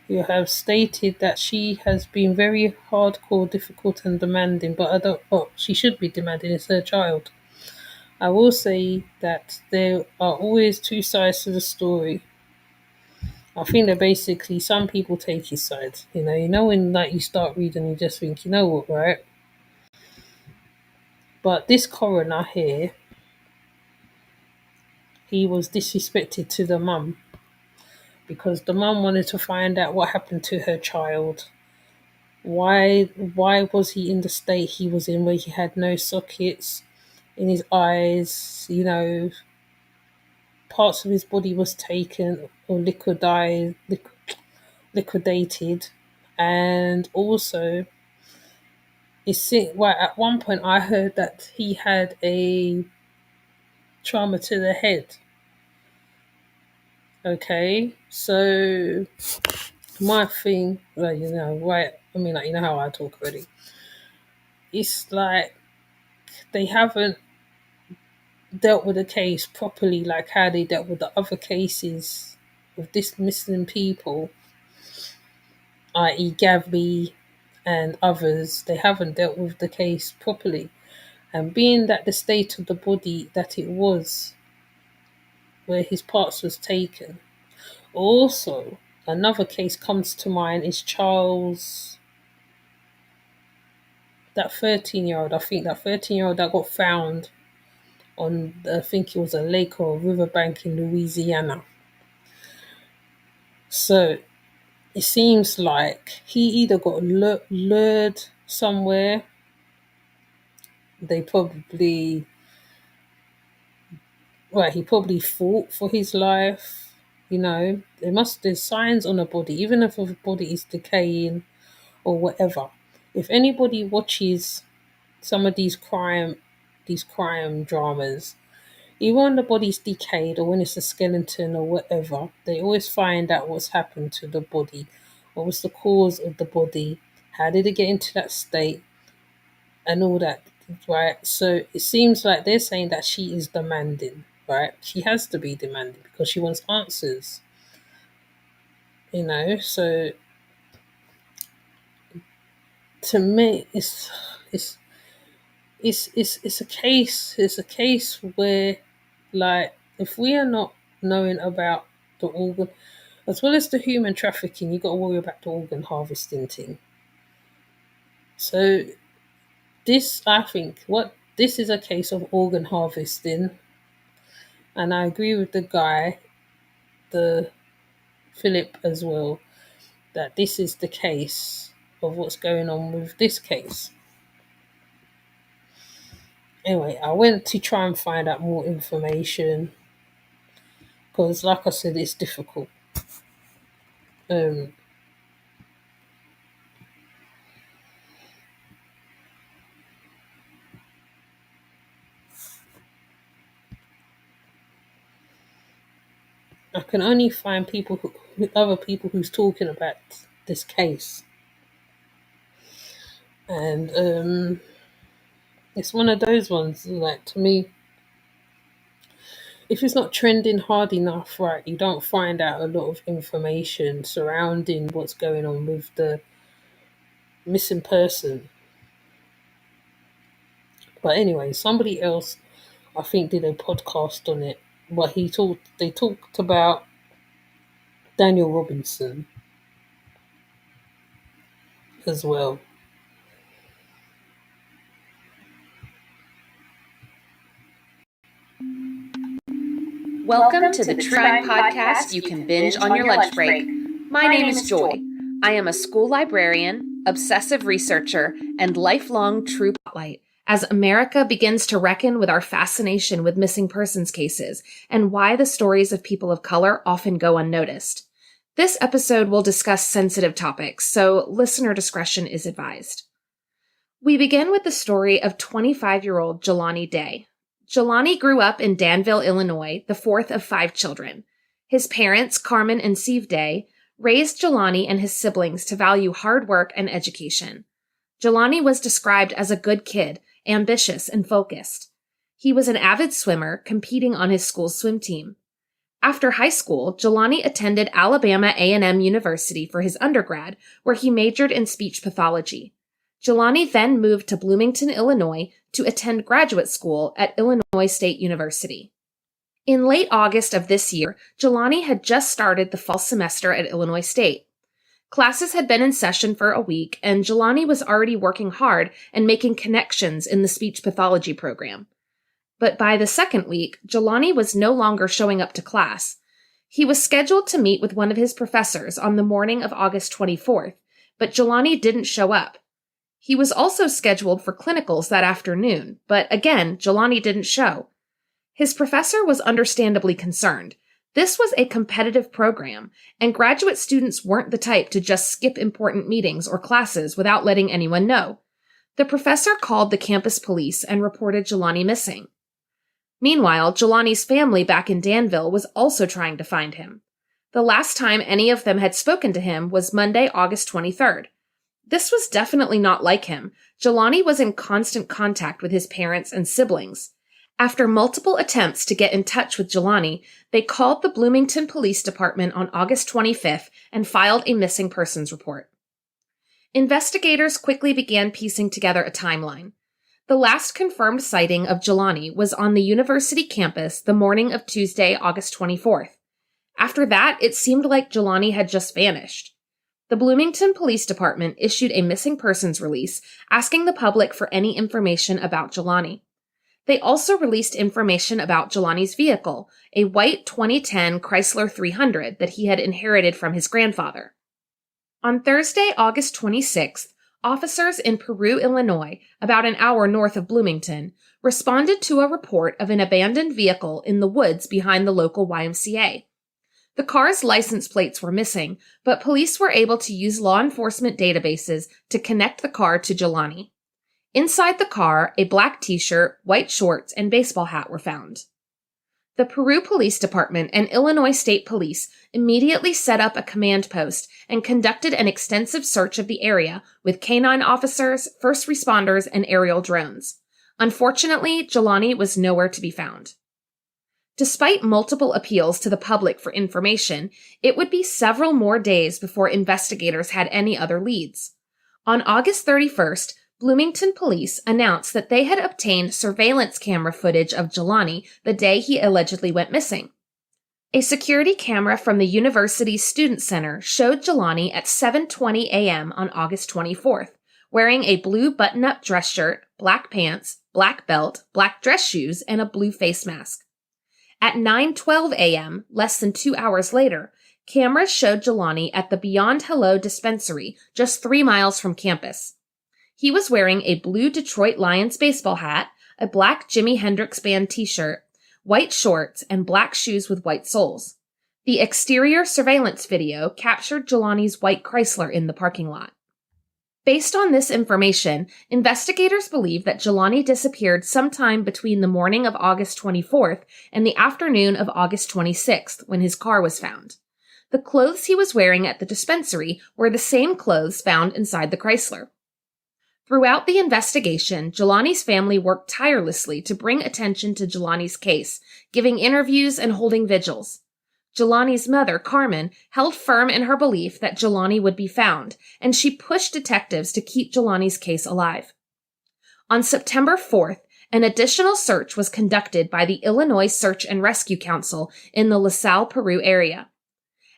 who have stated that she has been very hardcore, difficult, and demanding. But I don't. Oh, she should be demanding. It's her child. I will say that there are always two sides to the story. I think that basically some people take his side. You know when like you start reading, you just think, you know what, right? But this coroner here, he was disrespected to the mum because the mum wanted to find out what happened to her child. Why was he in the state he was in, where he had no sockets in his eyes? Parts of his body was taken or liquidated, and also at one point I heard that he had a trauma to the head. Okay, so my thing, like, right? I mean, like, you know how I talk already. It's like they haven't dealt with the case properly, like how they dealt with the other cases of dismissing people, i.e., Gabby and others. They haven't dealt with the case properly, and being that the state of the body that it was, where his parts was taken. Also, another case comes to mind is Charles, that 13-year-old. I think that 13-year-old that got found on, I think it was a lake or a riverbank in Louisiana. So it seems like he either got lured somewhere. He probably fought for his life. There's signs on a body, even if a body is decaying or whatever. If anybody watches some of these crime dramas, even when the body's decayed or when it's a skeleton or whatever, they always find out what's happened to the body. What was the cause of the body? How did it get into that state? And all that, right? So it seems like they're saying that she is demanding, right? She has to be demanding because she wants answers. So to me, it's a case. It's a case where, like, if we are not knowing about the organ, as well as the human trafficking, you got to worry about the organ harvesting thing. So I think this is a case of organ harvesting, and I agree with the guy, the Philip as well, that this is the case of what's going on with this case. Anyway, I went to try and find out more information because, like I said, it's difficult. I can only find other people who's talking about this case. And it's one of those ones, like, to me, if it's not trending hard enough, right, you don't find out a lot of information surrounding what's going on with the missing person. But anyway, somebody else, I think, did a podcast on it. But they talked about Daniel Robinson as well. Welcome to the True Crime Podcast you can binge on your lunch break. My name is Joy. I am a school librarian, obsessive researcher, and lifelong true spotlight as America begins to reckon with our fascination with missing persons cases and why the stories of people of color often go unnoticed. This episode will discuss sensitive topics, so listener discretion is advised. We begin with the story of 25-year-old Jelani Day. Jelani grew up in Danville, Illinois, the fourth of 5 children. His parents, Carmen and Steve Day, raised Jelani and his siblings to value hard work and education. Jelani was described as a good kid, ambitious and focused. He was an avid swimmer, competing on his school's swim team. After high school, Jelani attended Alabama A&M University for his undergrad, where he majored in speech pathology. Jelani then moved to Bloomington, Illinois, to attend graduate school at Illinois State University. In late August of this year, Jelani had just started the fall semester at Illinois State. Classes had been in session for a week, and Jelani was already working hard and making connections in the speech pathology program. But by the second week, Jelani was no longer showing up to class. He was scheduled to meet with one of his professors on the morning of August 24th, but Jelani didn't show up. He was also scheduled for clinicals that afternoon, but again, Jelani didn't show. His professor was understandably concerned. This was a competitive program, and graduate students weren't the type to just skip important meetings or classes without letting anyone know. The professor called the campus police and reported Jelani missing. Meanwhile, Jelani's family back in Danville was also trying to find him. The last time any of them had spoken to him was Monday, August 23rd. This was definitely not like him. Jelani was in constant contact with his parents and siblings. After multiple attempts to get in touch with Jelani, they called the Bloomington Police Department on August 25th and filed a missing persons report. Investigators quickly began piecing together a timeline. The last confirmed sighting of Jelani was on the university campus the morning of Tuesday, August 24th. After that, it seemed like Jelani had just vanished. The Bloomington Police Department issued a missing persons release asking the public for any information about Jelani. They also released information about Jelani's vehicle, a white 2010 Chrysler 300 that he had inherited from his grandfather. On Thursday, August 26th, officers in Peru, Illinois, about an hour north of Bloomington, responded to a report of an abandoned vehicle in the woods behind the local YMCA. The car's license plates were missing, but police were able to use law enforcement databases to connect the car to Jelani. Inside the car, a black t-shirt, white shorts, and baseball hat were found. The Peru Police Department and Illinois State Police immediately set up a command post and conducted an extensive search of the area with canine officers, first responders, and aerial drones. Unfortunately, Jelani was nowhere to be found. Despite multiple appeals to the public for information, it would be several more days before investigators had any other leads. On August 31st, Bloomington police announced that they had obtained surveillance camera footage of Jelani the day he allegedly went missing. A security camera from the university's student center showed Jelani at 7:20 a.m. on August 24th, wearing a blue button-up dress shirt, black pants, black belt, black dress shoes, and a blue face mask. At 9:12 a.m., less than 2 hours later, cameras showed Jelani at the Beyond Hello dispensary just 3 miles from campus. He was wearing a blue Detroit Lions baseball hat, a black Jimi Hendrix Band t-shirt, white shorts, and black shoes with white soles. The exterior surveillance video captured Jelani's white Chrysler in the parking lot. Based on this information, investigators believe that Jelani disappeared sometime between the morning of August 24th and the afternoon of August 26th when his car was found. The clothes he was wearing at the dispensary were the same clothes found inside the Chrysler. Throughout the investigation, Jelani's family worked tirelessly to bring attention to Jelani's case, giving interviews and holding vigils. Jelani's mother, Carmen, held firm in her belief that Jelani would be found, and she pushed detectives to keep Jelani's case alive. On September 4th, an additional search was conducted by the Illinois Search and Rescue Council in the LaSalle, Peru area.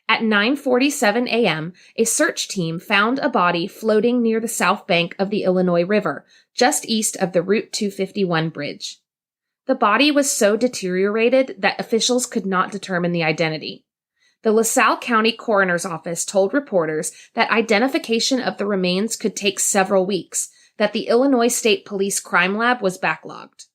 At 9:47 a.m., a search team found a body floating near the south bank of the Illinois River, just east of the Route 251 bridge. The body was so deteriorated that officials could not determine the identity. The LaSalle County Coroner's Office told reporters that identification of the remains could take several weeks, that the Illinois State Police Crime Lab was backlogged.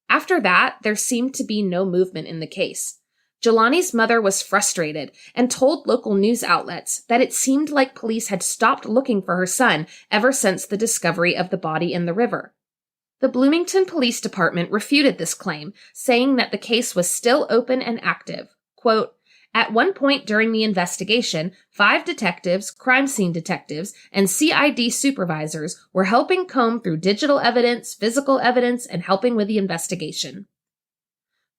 After that, there seemed to be no movement in the case. Jelani's mother was frustrated and told local news outlets that it seemed like police had stopped looking for her son ever since the discovery of the body in the river. The Bloomington Police Department refuted this claim, saying that the case was still open and active. Quote, "At one point during the investigation, 5 detectives, crime scene detectives, and CID supervisors were helping comb through digital evidence, physical evidence, and helping with the investigation."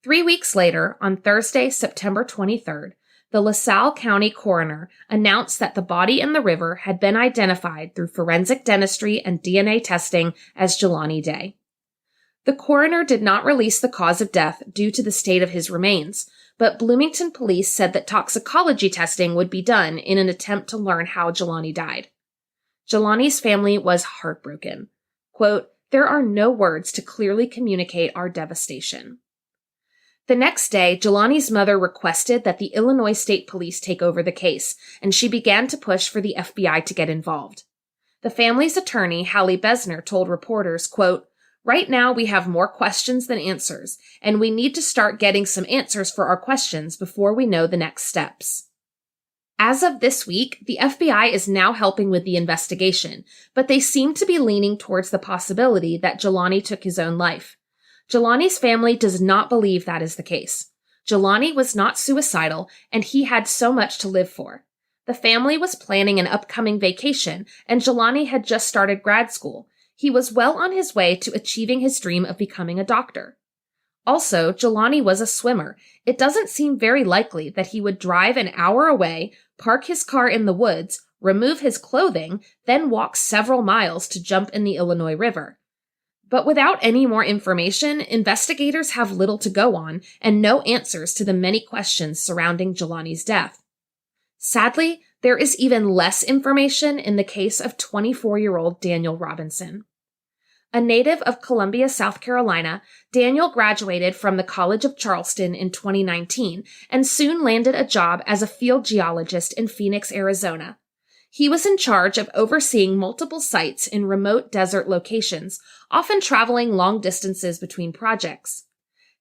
3 weeks later, on Thursday, September 23rd, the LaSalle County coroner announced that the body in the river had been identified through forensic dentistry and DNA testing as Jelani Day. The coroner did not release the cause of death due to the state of his remains, but Bloomington police said that toxicology testing would be done in an attempt to learn how Jelani died. Jelani's family was heartbroken. Quote, "There are no words to clearly communicate our devastation." The next day, Jelani's mother requested that the Illinois State Police take over the case, and she began to push for the FBI to get involved. The family's attorney, Hallie Besner, told reporters, quote, "Right now we have more questions than answers, and we need to start getting some answers for our questions before we know the next steps." As of this week, the FBI is now helping with the investigation, but they seem to be leaning towards the possibility that Jelani took his own life. Jelani's family does not believe that is the case. Jelani was not suicidal, and he had so much to live for. The family was planning an upcoming vacation, and Jelani had just started grad school. He was well on his way to achieving his dream of becoming a doctor. Also, Jelani was a swimmer. It doesn't seem very likely that he would drive an hour away, park his car in the woods, remove his clothing, then walk several miles to jump in the Illinois River. But without any more information, investigators have little to go on and no answers to the many questions surrounding Jelani's death. Sadly, there is even less information in the case of 24-year-old Daniel Robinson. A native of Columbia, South Carolina, Daniel graduated from the College of Charleston in 2019 and soon landed a job as a field geologist in Phoenix, Arizona. He was in charge of overseeing multiple sites in remote desert locations, often traveling long distances between projects.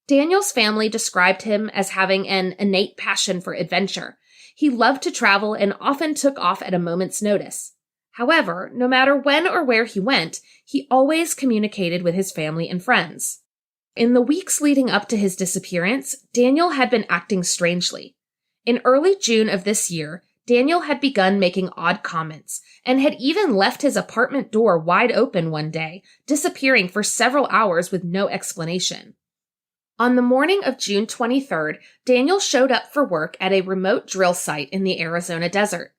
Daniel's family described him as having an innate passion for adventure. He loved to travel and often took off at a moment's notice. However, no matter when or where he went, he always communicated with his family and friends. In the weeks leading up to his disappearance, Daniel had been acting strangely. In early June of this year, Daniel had begun making odd comments and had even left his apartment door wide open one day, disappearing for several hours with no explanation. On the morning of June 23rd, Daniel showed up for work at a remote drill site in the Arizona desert.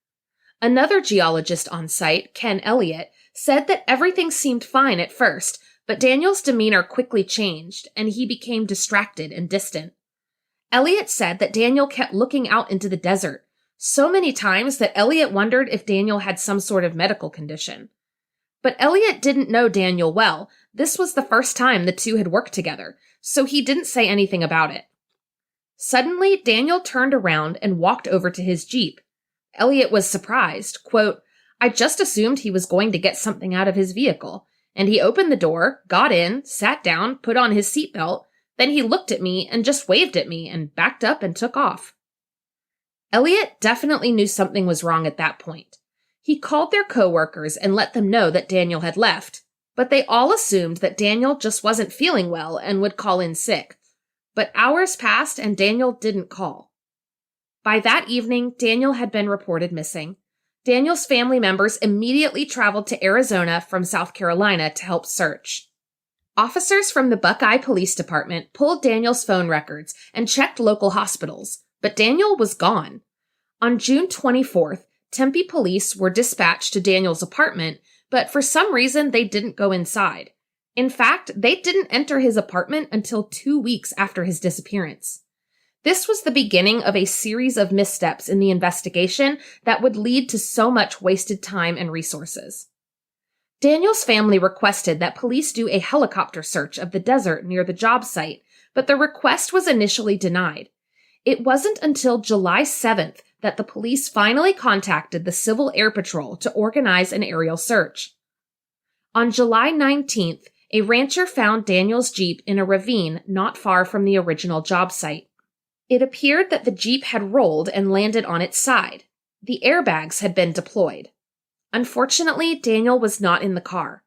Another geologist on site, Ken Elliott, said that everything seemed fine at first, but Daniel's demeanor quickly changed, and he became distracted and distant. Elliott said that Daniel kept looking out into the desert, so many times that Elliott wondered if Daniel had some sort of medical condition. But Elliott didn't know Daniel well. This was the first time the two had worked together, so he didn't say anything about it. Suddenly, Daniel turned around and walked over to his Jeep. Elliott was surprised. Quote, "I just assumed he was going to get something out of his vehicle. And he opened the door, got in, sat down, put on his seatbelt. Then he looked at me and just waved at me and backed up and took off." Elliott definitely knew something was wrong at that point. He called their coworkers and let them know that Daniel had left, but they all assumed that Daniel just wasn't feeling well and would call in sick. But hours passed and Daniel didn't call. By that evening, Daniel had been reported missing. Daniel's family members immediately traveled to Arizona from South Carolina to help search. Officers from the Buckeye Police Department pulled Daniel's phone records and checked local hospitals, but Daniel was gone. On June 24th, Tempe police were dispatched to Daniel's apartment, but for some reason they didn't go inside. In fact, they didn't enter his apartment until 2 weeks after his disappearance. This was the beginning of a series of missteps in the investigation that would lead to so much wasted time and resources. Daniel's family requested that police do a helicopter search of the desert near the job site, but the request was initially denied. It wasn't until July 7th that the police finally contacted the Civil Air Patrol to organize an aerial search. On July 19th, a rancher found Daniel's Jeep in a ravine not far from the original job site. It appeared that the Jeep had rolled and landed on its side. The airbags had been deployed. Unfortunately, Daniel was not in the car.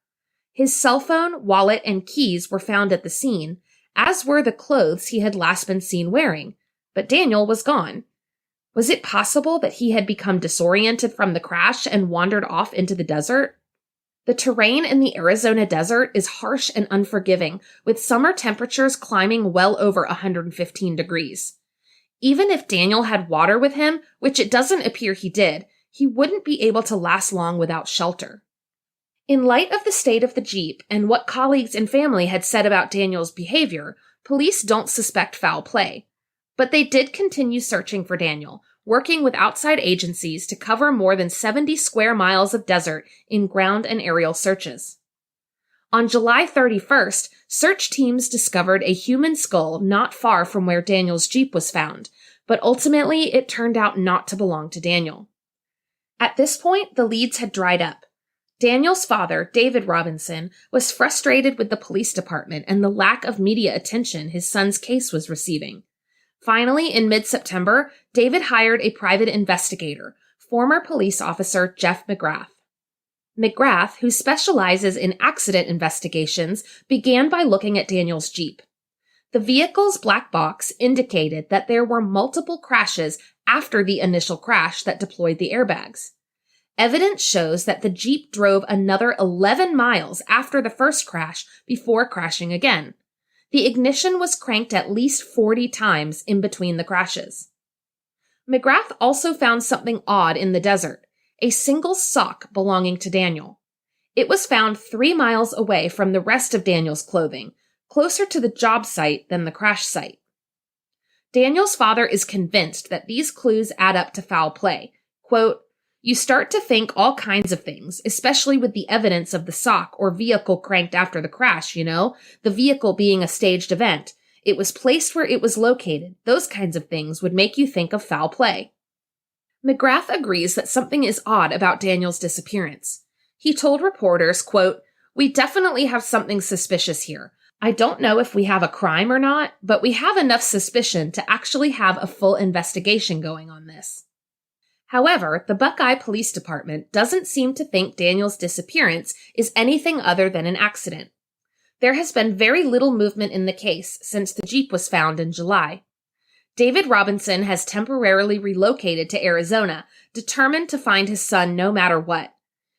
His cell phone, wallet, and keys were found at the scene, as were the clothes he had last been seen wearing, but Daniel was gone. Was it possible that he had become disoriented from the crash and wandered off into the desert? The terrain in the Arizona desert is harsh and unforgiving, with summer temperatures climbing well over 115 degrees. Even if Daniel had water with him, which it doesn't appear he did, he wouldn't be able to last long without shelter. In light of the state of the Jeep and what colleagues and family had said about Daniel's behavior, police don't suspect foul play. But they did continue searching for Daniel, working with outside agencies to cover more than 70 square miles of desert in ground and aerial searches. On July 31st, search teams discovered a human skull not far from where Daniel's Jeep was found, but ultimately it turned out not to belong to Daniel. At this point, the leads had dried up. Daniel's father, David Robertson, was frustrated with the police department and the lack of media attention his son's case was receiving. Finally, in mid-September, David hired a private investigator, former police officer Jeff McGrath. McGrath, who specializes in accident investigations, began by looking at Daniel's Jeep. The vehicle's black box indicated that there were multiple crashes after the initial crash that deployed the airbags. Evidence shows that the Jeep drove another 11 miles after the first crash before crashing again. The ignition was cranked at least 40 times in between the crashes. McGrath also found something odd in the desert, a single sock belonging to Daniel. It was found 3 miles away from the rest of Daniel's clothing, closer to the job site than the crash site. Daniel's father is convinced that these clues add up to foul play. Quote, "You start to think all kinds of things, especially with the evidence of the sock or vehicle cranked after the crash, the vehicle being a staged event. It was placed where it was located. Those kinds of things would make you think of foul play." McGrath agrees that something is odd about Daniel's disappearance. He told reporters, quote, "We definitely have something suspicious here. I don't know if we have a crime or not, but we have enough suspicion to actually have a full investigation going on this." However, the Buckeye Police Department doesn't seem to think Daniel's disappearance is anything other than an accident. There has been very little movement in the case since the Jeep was found in July. David Robertson has temporarily relocated to Arizona, determined to find his son no matter what.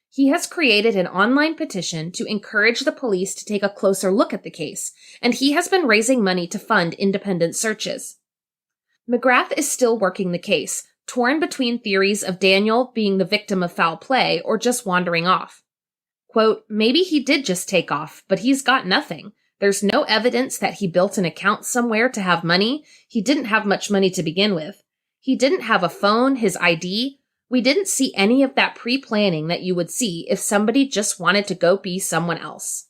He has created an online petition to encourage the police to take a closer look at the case, and he has been raising money to fund independent searches. McGrath is still working the case, torn between theories of Daniel being the victim of foul play or just wandering off. Quote, "Maybe he did just take off, but he's got nothing. There's no evidence that he built an account somewhere to have money. He didn't have much money to begin with. He didn't have a phone, his ID. We didn't see any of that pre-planning that you would see if somebody just wanted to go be someone else."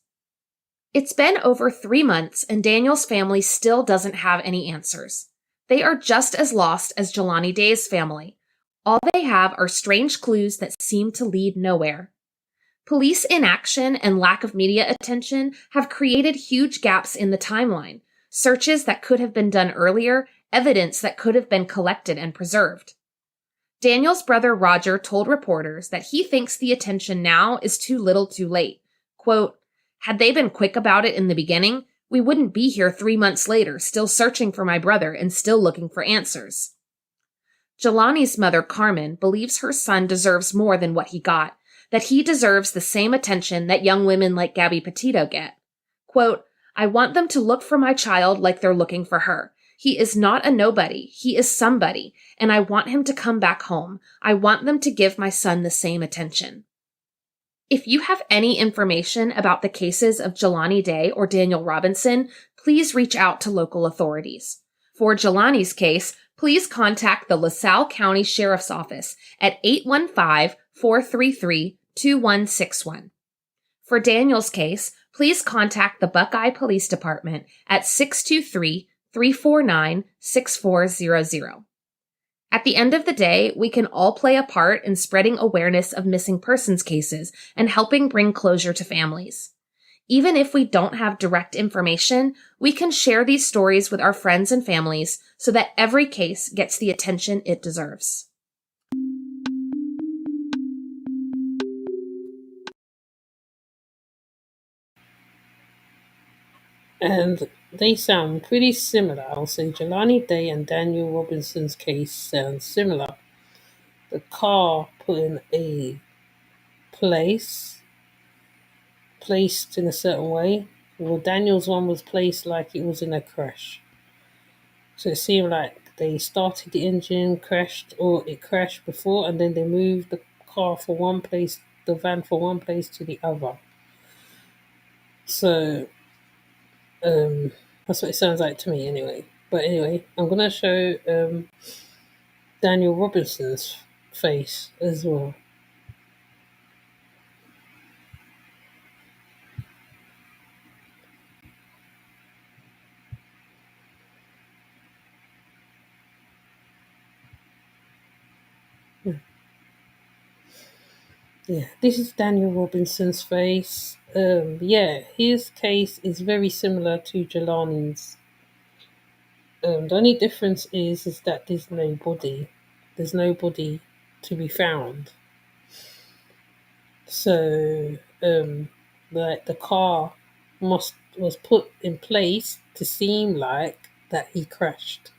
It's been over 3 months and Daniel's family still doesn't have any answers. They are just as lost as Jelani Day's family. All they have are strange clues that seem to lead nowhere. Police inaction and lack of media attention have created huge gaps in the timeline, searches that could have been done earlier, evidence that could have been collected and preserved. Daniel's brother Roger told reporters that he thinks the attention now is too little too late. Quote, "Had they been quick about it in the beginning, we wouldn't be here 3 months later, still searching for my brother and still looking for answers." Jelani's mother, Carmen, believes her son deserves more than what he got, that he deserves the same attention that young women like Gabby Petito get. Quote, "I want them to look for my child like they're looking for her. He is not a nobody. He is somebody, and I want him to come back home. I want them to give my son the same attention." If you have any information about the cases of Jelani Day or Daniel Robertson, please reach out to local authorities. For Jelani's case, please contact the LaSalle County Sheriff's Office at 815-433-2161. For Daniel's case, please contact the Buckeye Police Department at 623-349-6400. At the end of the day, we can all play a part in spreading awareness of missing persons cases and helping bring closure to families. Even if we don't have direct information, we can share these stories with our friends and families so that every case gets the attention it deserves. And they sound pretty similar. I'll say Jelani Day and Daniel Robinson's case sounds similar. The car put in a placed in a certain way. Well, Daniel's one was placed like it was in a crash. So it seemed like they started the engine, crashed, or it crashed before, and then they moved the car from one place, the van from one place to the other. So that's what it sounds like to me anyway. But anyway, I'm going to show Daniel Robinson's face as well. Yeah, this is Daniel Robinson's face. His case is very similar to Jelani's. The only difference is that there's no body. There's no body to be found. So, like the car was put in place to seem like that he crashed,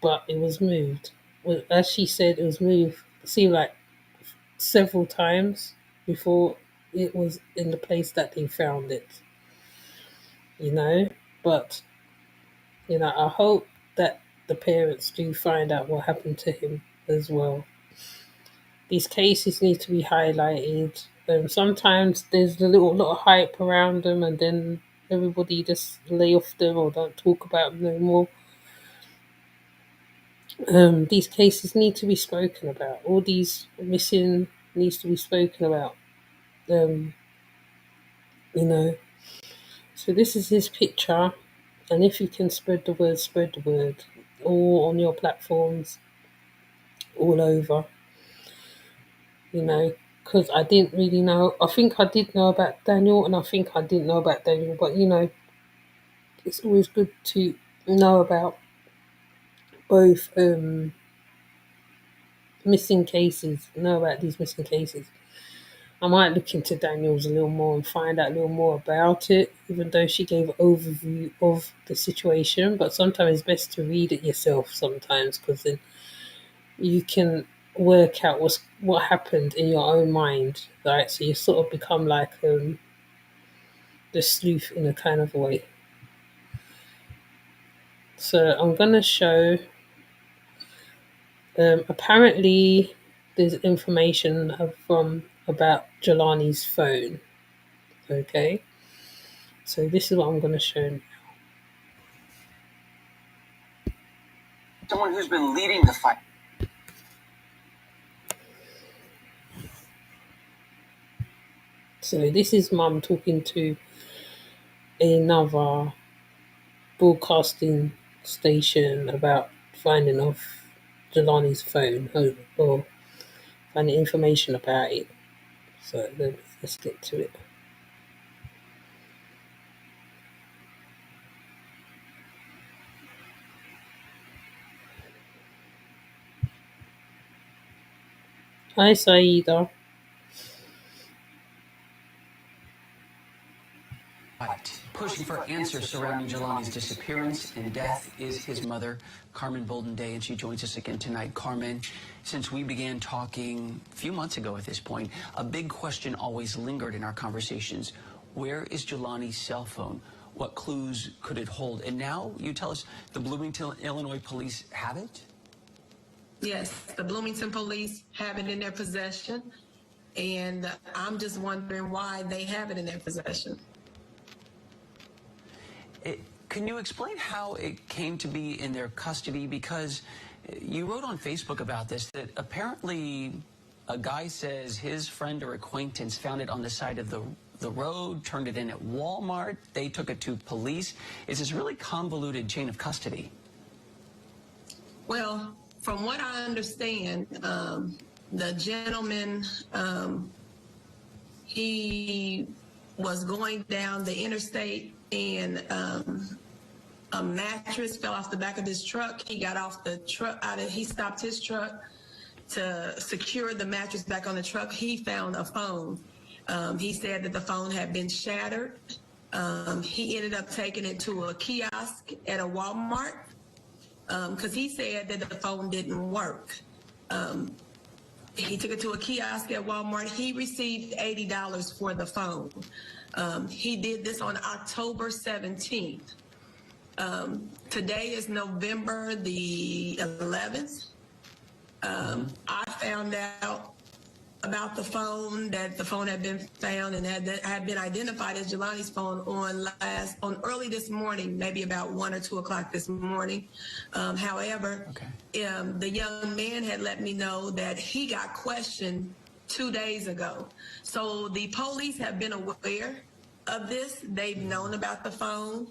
but it was moved. Well, as she said, it was moved. It seemed like several times before it was in the place that they found it. But I hope that the parents do find out what happened to him as well. These cases need to be highlighted. Sometimes there's a lot of hype around them, and then everybody just lay off them or don't talk about them no more. These cases need to be spoken about. All these missing needs to be spoken about. So this is his picture, and if you can spread the word, all on your platforms, all over. Because I didn't really know. I think I did know about Daniel, and I think I didn't know about Daniel. But it's always good to know about both missing cases. Know about these missing cases. I might look into Daniel's a little more and find out a little more about it, even though she gave an overview of the situation. But sometimes it's best to read it yourself sometimes, because then you can work out what happened in your own mind, right? So you sort of become like the sleuth in a kind of way. So I'm gonna show. Apparently, there's information about Jelani's phone. Okay, so this is what I'm gonna show now. Someone who's been leading the fight. So this is Mum talking to another broadcasting station about finding off Jelani's phone or finding information about it. So let's get to it. Hi, Saida. Pushing for answers surrounding Jelani's disappearance and death is his mother, Carmen Bolden Day, and she joins us again tonight. Carmen, since we began talking a few months ago at this point, a big question always lingered in our conversations. Where is Jelani's cell phone? What clues could it hold? And now you tell us the Bloomington, Illinois police have it? Yes, the Bloomington police have it in their possession, and I'm just wondering why they have it in their possession. Can you explain how it came to be in their custody? Because you wrote on Facebook about this, that apparently a guy says his friend or acquaintance found it on the side of the road, turned it in at Walmart, they took it to police. It's this really convoluted chain of custody. Well, from what I understand, the gentleman, he was going down the interstate and a mattress fell off the back of his truck. He got off the truck, he stopped his truck to secure the mattress back on the truck. He found a phone. He said that the phone had been shattered. He ended up taking it to a kiosk at a Walmart because he said that the phone didn't work. He took it to a kiosk at Walmart. He received $80 for the phone. He did this on October 17th. Today is November the 11th. I found out about the phone, that the phone had been found and had been identified as Jelani's phone on early this morning, maybe about 1 or 2 o'clock this morning. However, the young man had let me know that he got questioned 2 days ago. So the police have been aware of this. They've known about the phone.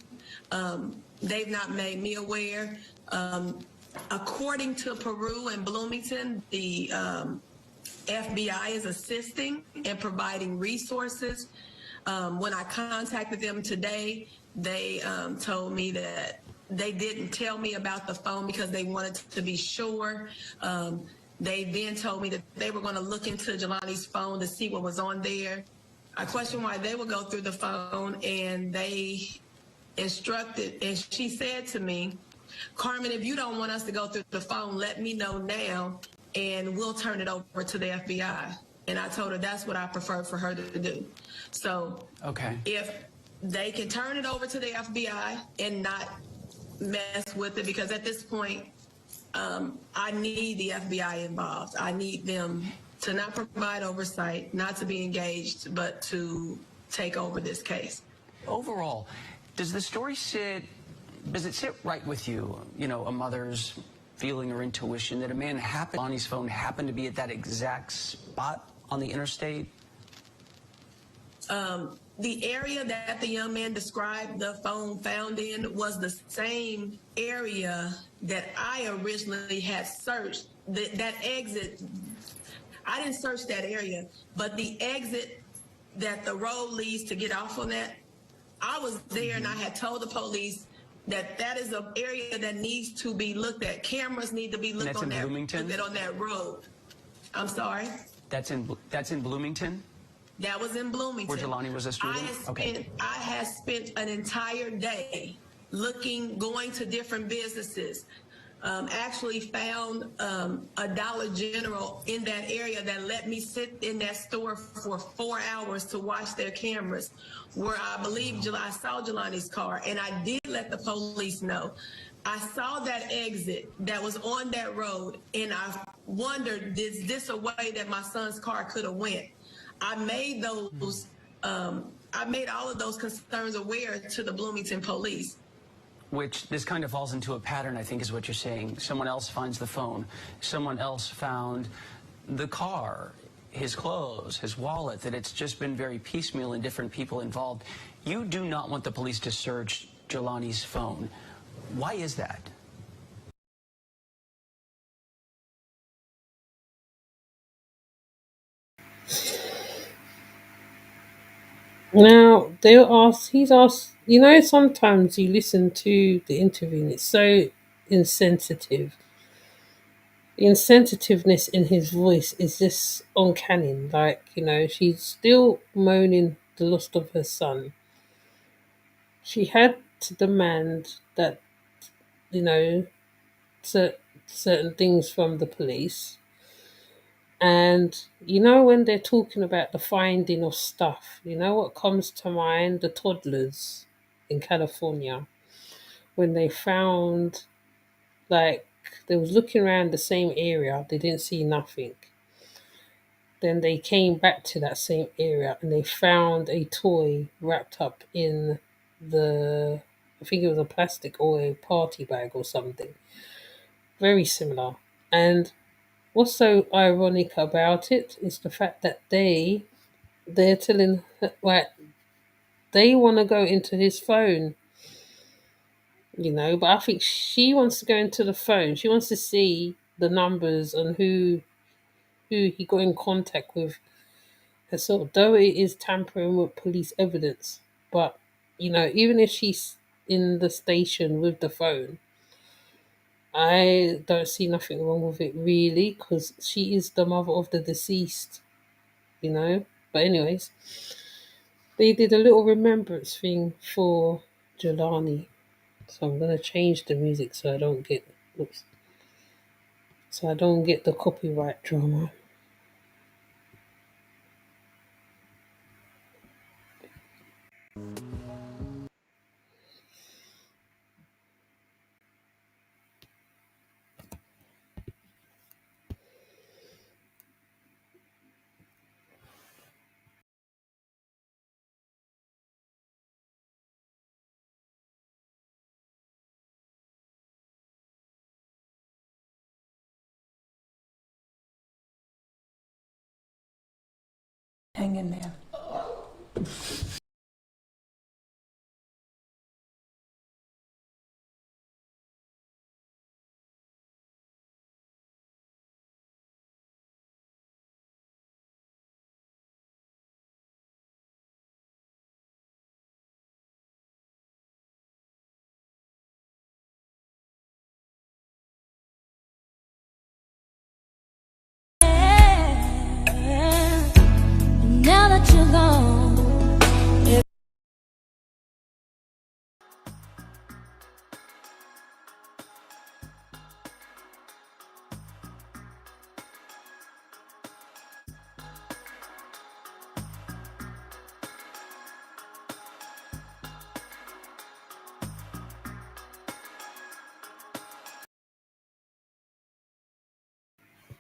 They've not made me aware. According to Peru and Bloomington, the FBI is assisting and providing resources. When I contacted them today, they told me that they didn't tell me about the phone because they wanted to be sure. They then told me that they were going to look into Jelani's phone to see what was on there. I questioned why they would go through the phone, and they instructed, and she said to me, Carmen, if you don't want us to go through the phone, let me know now, and we'll turn it over to the FBI. And I told her that's what I prefer for her to do. So if they can turn it over to the FBI and not mess with it, because at this point, I need the FBI involved. I need them to not provide oversight, not to be engaged, but to take over this case. Overall, does the story sit right with you, you know, a mother's feeling or intuition that a man on his phone happened to be at that exact spot on the interstate? The area that the young man described the phone found in was the same area that I originally had searched. That exit, I didn't search that area, but the exit that the road leads to get off on that, I was there and I had told the police that is an area that needs to be looked at. Cameras need to be looked on that, looked on that road. I'm sorry? That's in Bloomington? That was in Bloomington. Where Jelani was a student? I had spent an entire day going to different businesses. Actually found a Dollar General in that area that let me sit in that store for 4 hours to watch their cameras, where I believe I saw Jelani's car, and I did let the police know. I saw that exit that was on that road, and I wondered, is this a way that my son's car could have went? I made those, I made all of those concerns aware to the Bloomington police. Which this kind of falls into a pattern, I think is what you're saying. Someone else finds the phone. Someone else found the car, his clothes, his wallet, that it's just been very piecemeal and different people involved. You do not want the police to search Jelani's phone. Why is that? Now he's asked, sometimes you listen to the interview and it's so insensitive. the insensitiveness in his voice is just uncanny. Like, she's still moaning the loss of her son. She had to demand that, you know, cer- certain things from the police. And when they're talking about the finding of stuff, what comes to mind? The toddlers in California, when they found, like, they was looking around the same area, they didn't see nothing. Then they came back to that same area and they found a toy wrapped up in the, I think it was a plastic or a party bag or something. Very similar. And what's so ironic about it is the fact that they're telling her, like, they want to go into his phone, but I think she wants to go into the phone. She wants to see the numbers and who he got in contact with herself, though it is tampering with police evidence. But even if she's in the station with the phone, I don't see nothing wrong with it really, because she is the mother of the deceased. But anyways, they did a little remembrance thing for Jelani. So I'm gonna change the music so I don't get oops, so I don't get the copyright drama. Hang in there. Now that you're gone.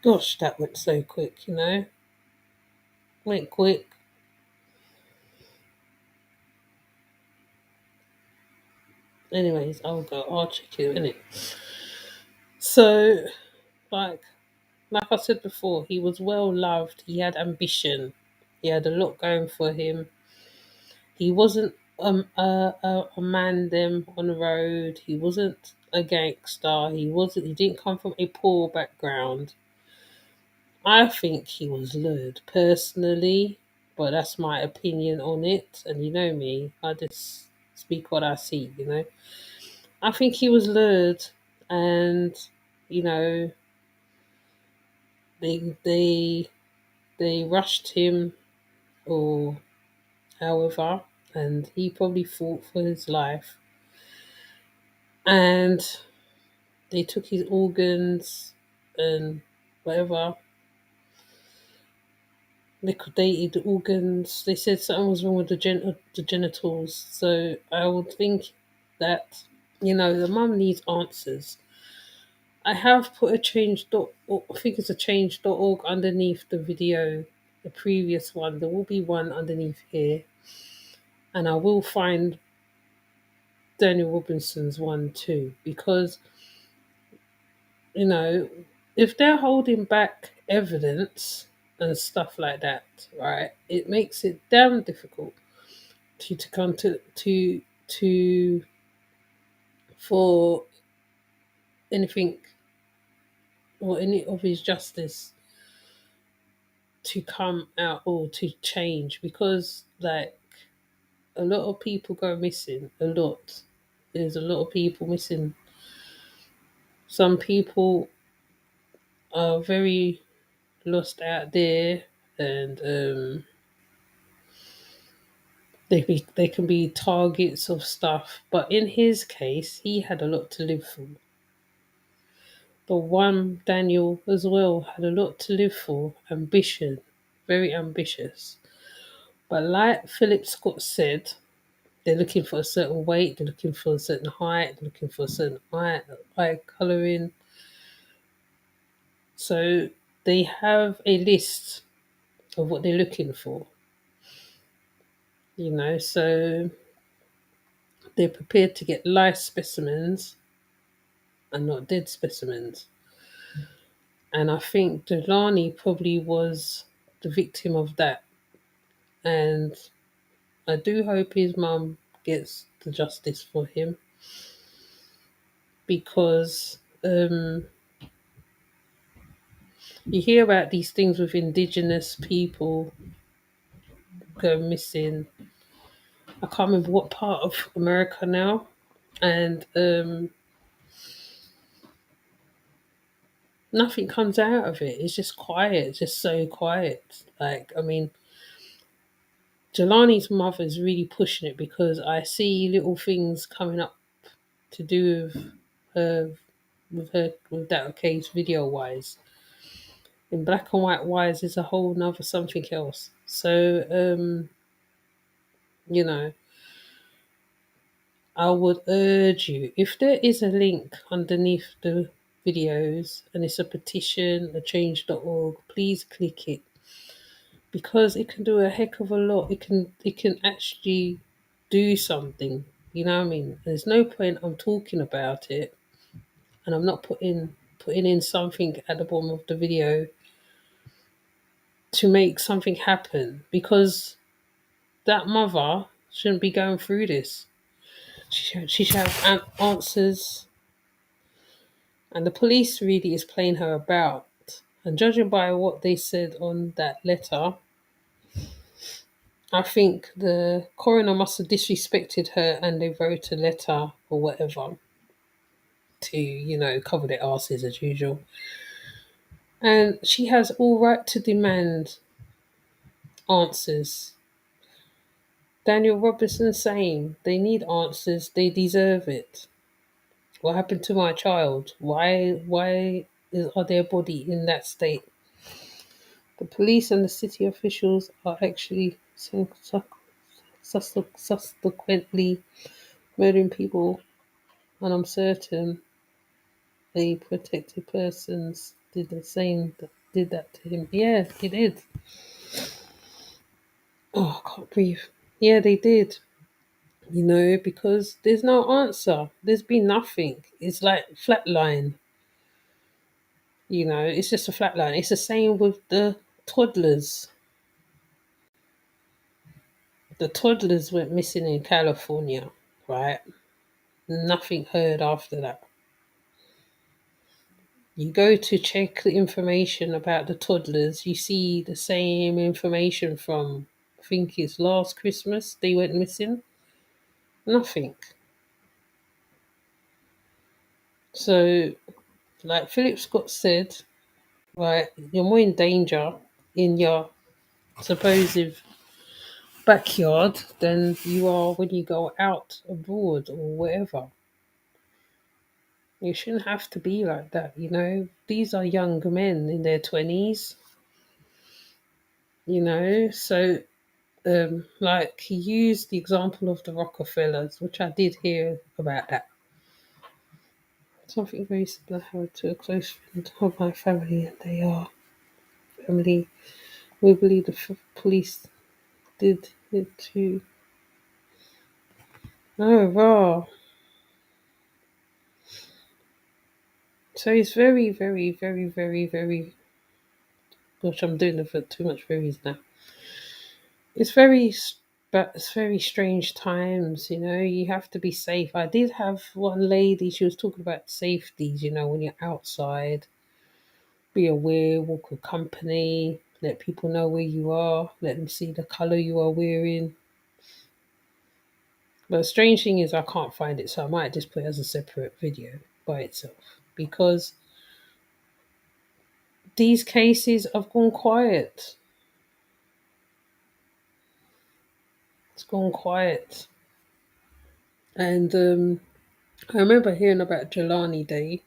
Gosh, that went so quick, went quick. Anyways, I'll check it in it. So, like I said before, he was well loved. He had ambition. He had a lot going for him. He wasn't a man them on the road. He wasn't a gangster. He didn't come from a poor background. I think he was lured personally, but that's my opinion on it. And you know me, I just speak what I see. I think he was lured, and you know they rushed him, or however, and he probably fought for his life. And they took his organs and whatever, liquidated the organs. They said something was wrong with the genitals. So I would think that the mum needs answers. I have put a I think it's a change.org underneath the video, the previous one. There will be one underneath here, and I will find Daniel Robinson's one too, because you know if they're holding back evidence and stuff like that, right? It makes it damn difficult to come to for anything or any of his justice to come out or to change, because like a lot of people go missing. There's a lot of people missing. Some people are very lost out there, and they can be targets of stuff. But in his case, he had a lot to live for. The one Daniel as well had a lot to live for. Ambition, very ambitious. But like Philip Scott said, they're looking for a certain weight, they're looking for a certain height, they're looking for a certain eye colouring. So they have a list of what they're looking for, so they're prepared to get live specimens and not dead specimens. And I think Jelani probably was the victim of that. And I do hope his mum gets the justice for him, because you hear about these things with indigenous people go missing. I can't remember what part of America now, and nothing comes out of it. It's just quiet, just so quiet. Like, I mean, Jelani's mother is really pushing it, because I see little things coming up to do her, with that case video wise. In black and white wise is a whole nother something else. So, you know, I would urge you, if there is a link underneath the videos and it's a petition, a change.org, please click it, because it can do a heck of a lot. It can actually do something. You know what I mean? There's no point I'm talking about it and I'm not putting in something at the bottom of the video to make something happen, because that mother shouldn't be going through this. She should have answers, and the police really is playing her about. And judging by what they said on that letter, I think the coroner must have disrespected her, and they wrote a letter or whatever to, cover their asses as usual. And she has all right to demand answers. Daniel Robertson saying they need answers, they deserve it. What happened to my child? Are their body in that state? The police and the city officials are actually subsequently murdering people, and I'm certain the protected persons did the same. Did that to him? Yeah, he did. Oh, I can't breathe. Yeah, they did. Because there's no answer. There's been nothing. It's like flatline. It's just a flatline. It's the same with the toddlers. The toddlers went missing in California, right? Nothing heard after that. You go to check the information about the toddlers, you see the same information from, I think it's last Christmas, they went missing. Nothing. So, like Philip Scott said, right, you're more in danger in your supposed backyard than you are when you go out abroad or wherever. You shouldn't have to be like that. These are young men in their 20s, so like he used the example of the Rockefellers, which I did hear about that. Something very similar happened to a close friend of my family, and they are family. We believe the police did it too. Oh, raw. So it's very, very, very, very, very. Gosh, I'm doing it for too much varies now. It's but it's very strange times. You have to be safe. I did have one lady. She was talking about safeties. When you're outside, be aware, walk with company, let people know where you are, let them see the color you are wearing. But the strange thing is, I can't find it, so I might just put it as a separate video by itself, because these cases have gone quiet. It's gone quiet. And I remember hearing about Jelani Day.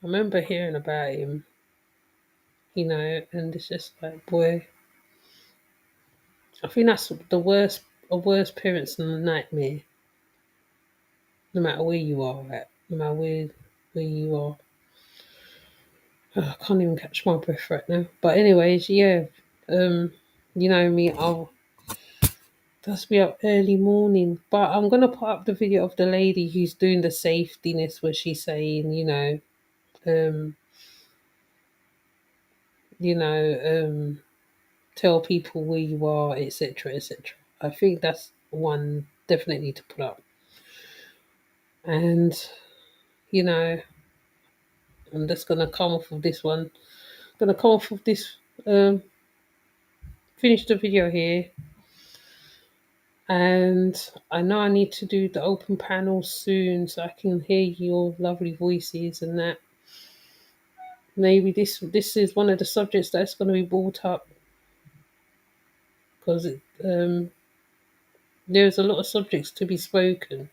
I remember hearing about him, and it's just like, boy, I think that's the worst, a worst parent's nightmare, no matter where you are at, no matter where you are. I can't even catch my breath right now. But anyways, yeah, you know me, I'll that's be up early morning. But I'm gonna put up the video of the lady who's doing the safetyness where she's saying, um, tell people where you are, etc., etc. I think that's one definitely to put up. And you know, I'm just gonna come off of this one. Gonna come off of this. Finish the video here. And I know I need to do the open panel soon so I can hear your lovely voices and that. Maybe this is one of the subjects that's going to be brought up because there's a lot of subjects to be spoken.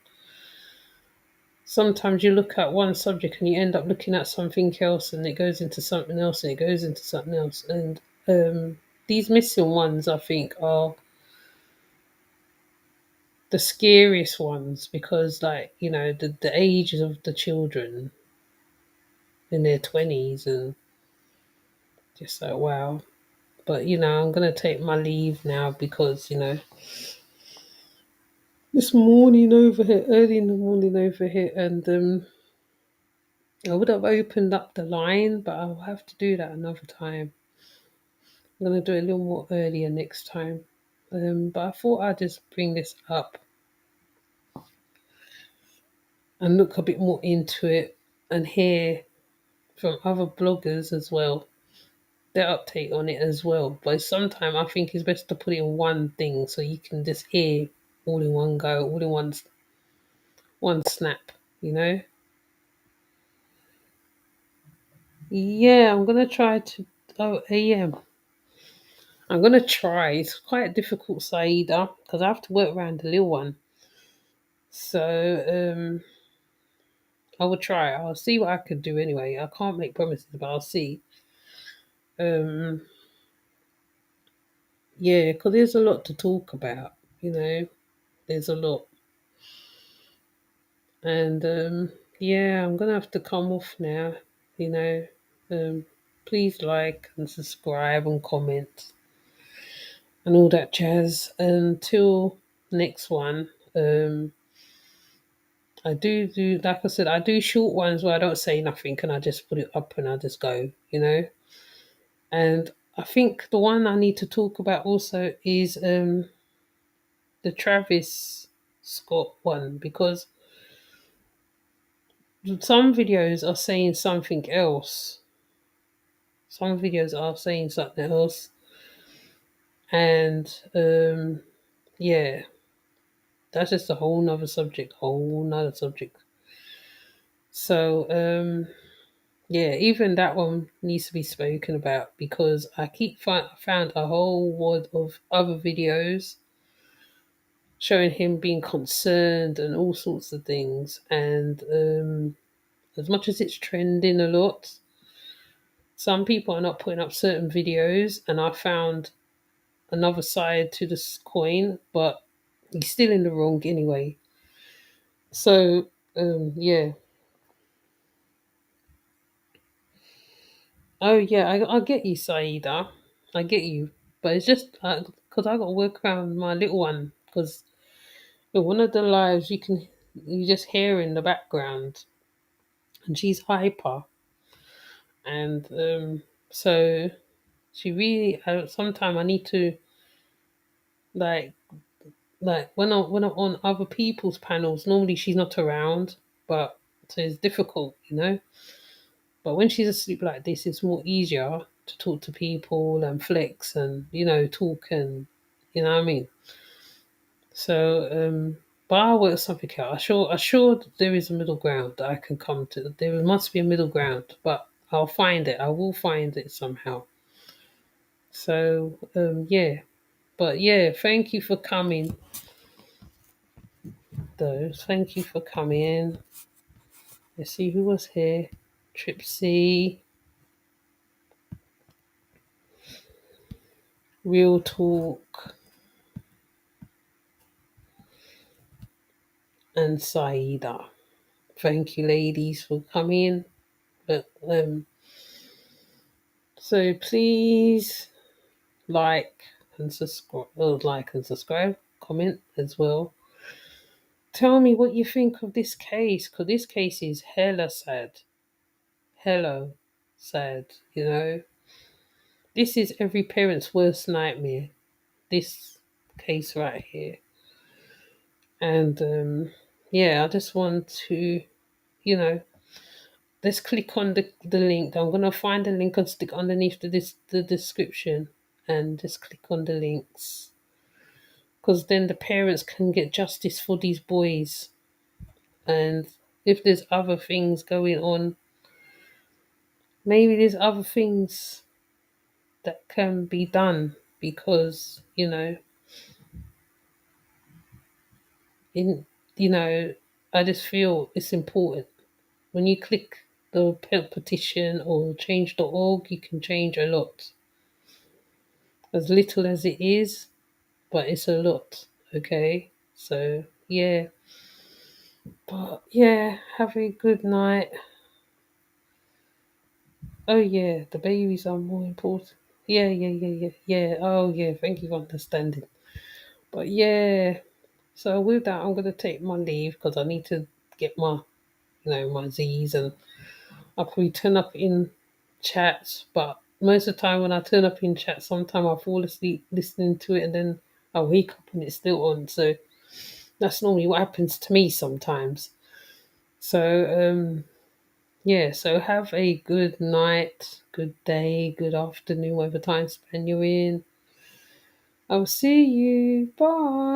Sometimes you look at one subject and you end up looking at something else and it goes into something else and it goes into something else. And these missing ones, I think, are the scariest ones because, like, the ages of the children in their 20s and just like, wow. But, I'm going to take my leave now because, this morning over here, early in the morning over here, and I would have opened up the line, but I'll have to do that another time. I'm going to do it a little more earlier next time. But I thought I'd just bring this up and look a bit more into it and hear from other bloggers as well, their update on it as well. But sometimes I think it's best to put it in one thing so you can just hear all in one go, all in one snap, Yeah, I'm gonna try to. Oh, AM. I'm gonna try. It's quite difficult, Saida, because I have to work around the little one. So I will try. I'll see what I can do anyway. I can't make promises, but I'll see. Yeah, because there's a lot to talk about. There's a lot, and yeah, I'm gonna have to come off now. You know, please like and subscribe and comment and all that jazz. Until next one. I do like I said, I do short ones where I don't say nothing and I just put it up and I just go. And I think the one I need to talk about also is the Travis Scott one because some videos are saying something else. Some videos are saying something else. And yeah, that's just a whole nother subject, whole nother subject. So yeah, even that one needs to be spoken about because I found a whole world of other videos showing him being concerned and all sorts of things. And as much as it's trending a lot, some people are not putting up certain videos, and I found another side to this coin, but he's still in the wrong anyway. So yeah. Oh yeah, I get you, Saida. I get you, but it's just because I got to work around my little one. Because one of the lives you just hear in the background, and she's hyper, and so she really. Sometimes I need to like when I'm on other people's panels. Normally she's not around, but so it's difficult. But when she's asleep like this, it's more easier to talk to people and flex and talk and what I mean. So, but I'll work something out. I'm sure there is a middle ground that I can come to. There must be a middle ground, but I'll find it. I will find it somehow. So yeah, but yeah, thank you for coming. Though, thank you for coming in. Let's see who was here. Tripsy, Real Talk, and Saida. Thank you, ladies, for coming. But so please like and subscribe, comment as well. Tell me what you think of this case, because this case is hella sad. Hella sad, you know. This is every parent's worst nightmare. This case right here. And yeah, I just want to, you know, let's click on the link. I'm gonna find the link and stick underneath the description, and just click on the links, because then the parents can get justice for these boys. And if there's other things going on, maybe there's other things that can be done, because in I just feel it's important. When you click the petition or change.org, you can change a lot, as little as it is, but it's a lot. Okay, so yeah, but yeah, have a good night. Oh yeah, the babies are more important. Yeah. Oh yeah, thank you for understanding. But yeah, so with that, I'm gonna take my leave because I need to get my Z's, and I'll probably turn up in chats. But most of the time, when I turn up in chat, sometimes I fall asleep listening to it, and then I wake up and it's still on. So that's normally what happens to me sometimes. So yeah, so have a good night, good day, good afternoon, whatever time span you're in. I'll see you. Bye.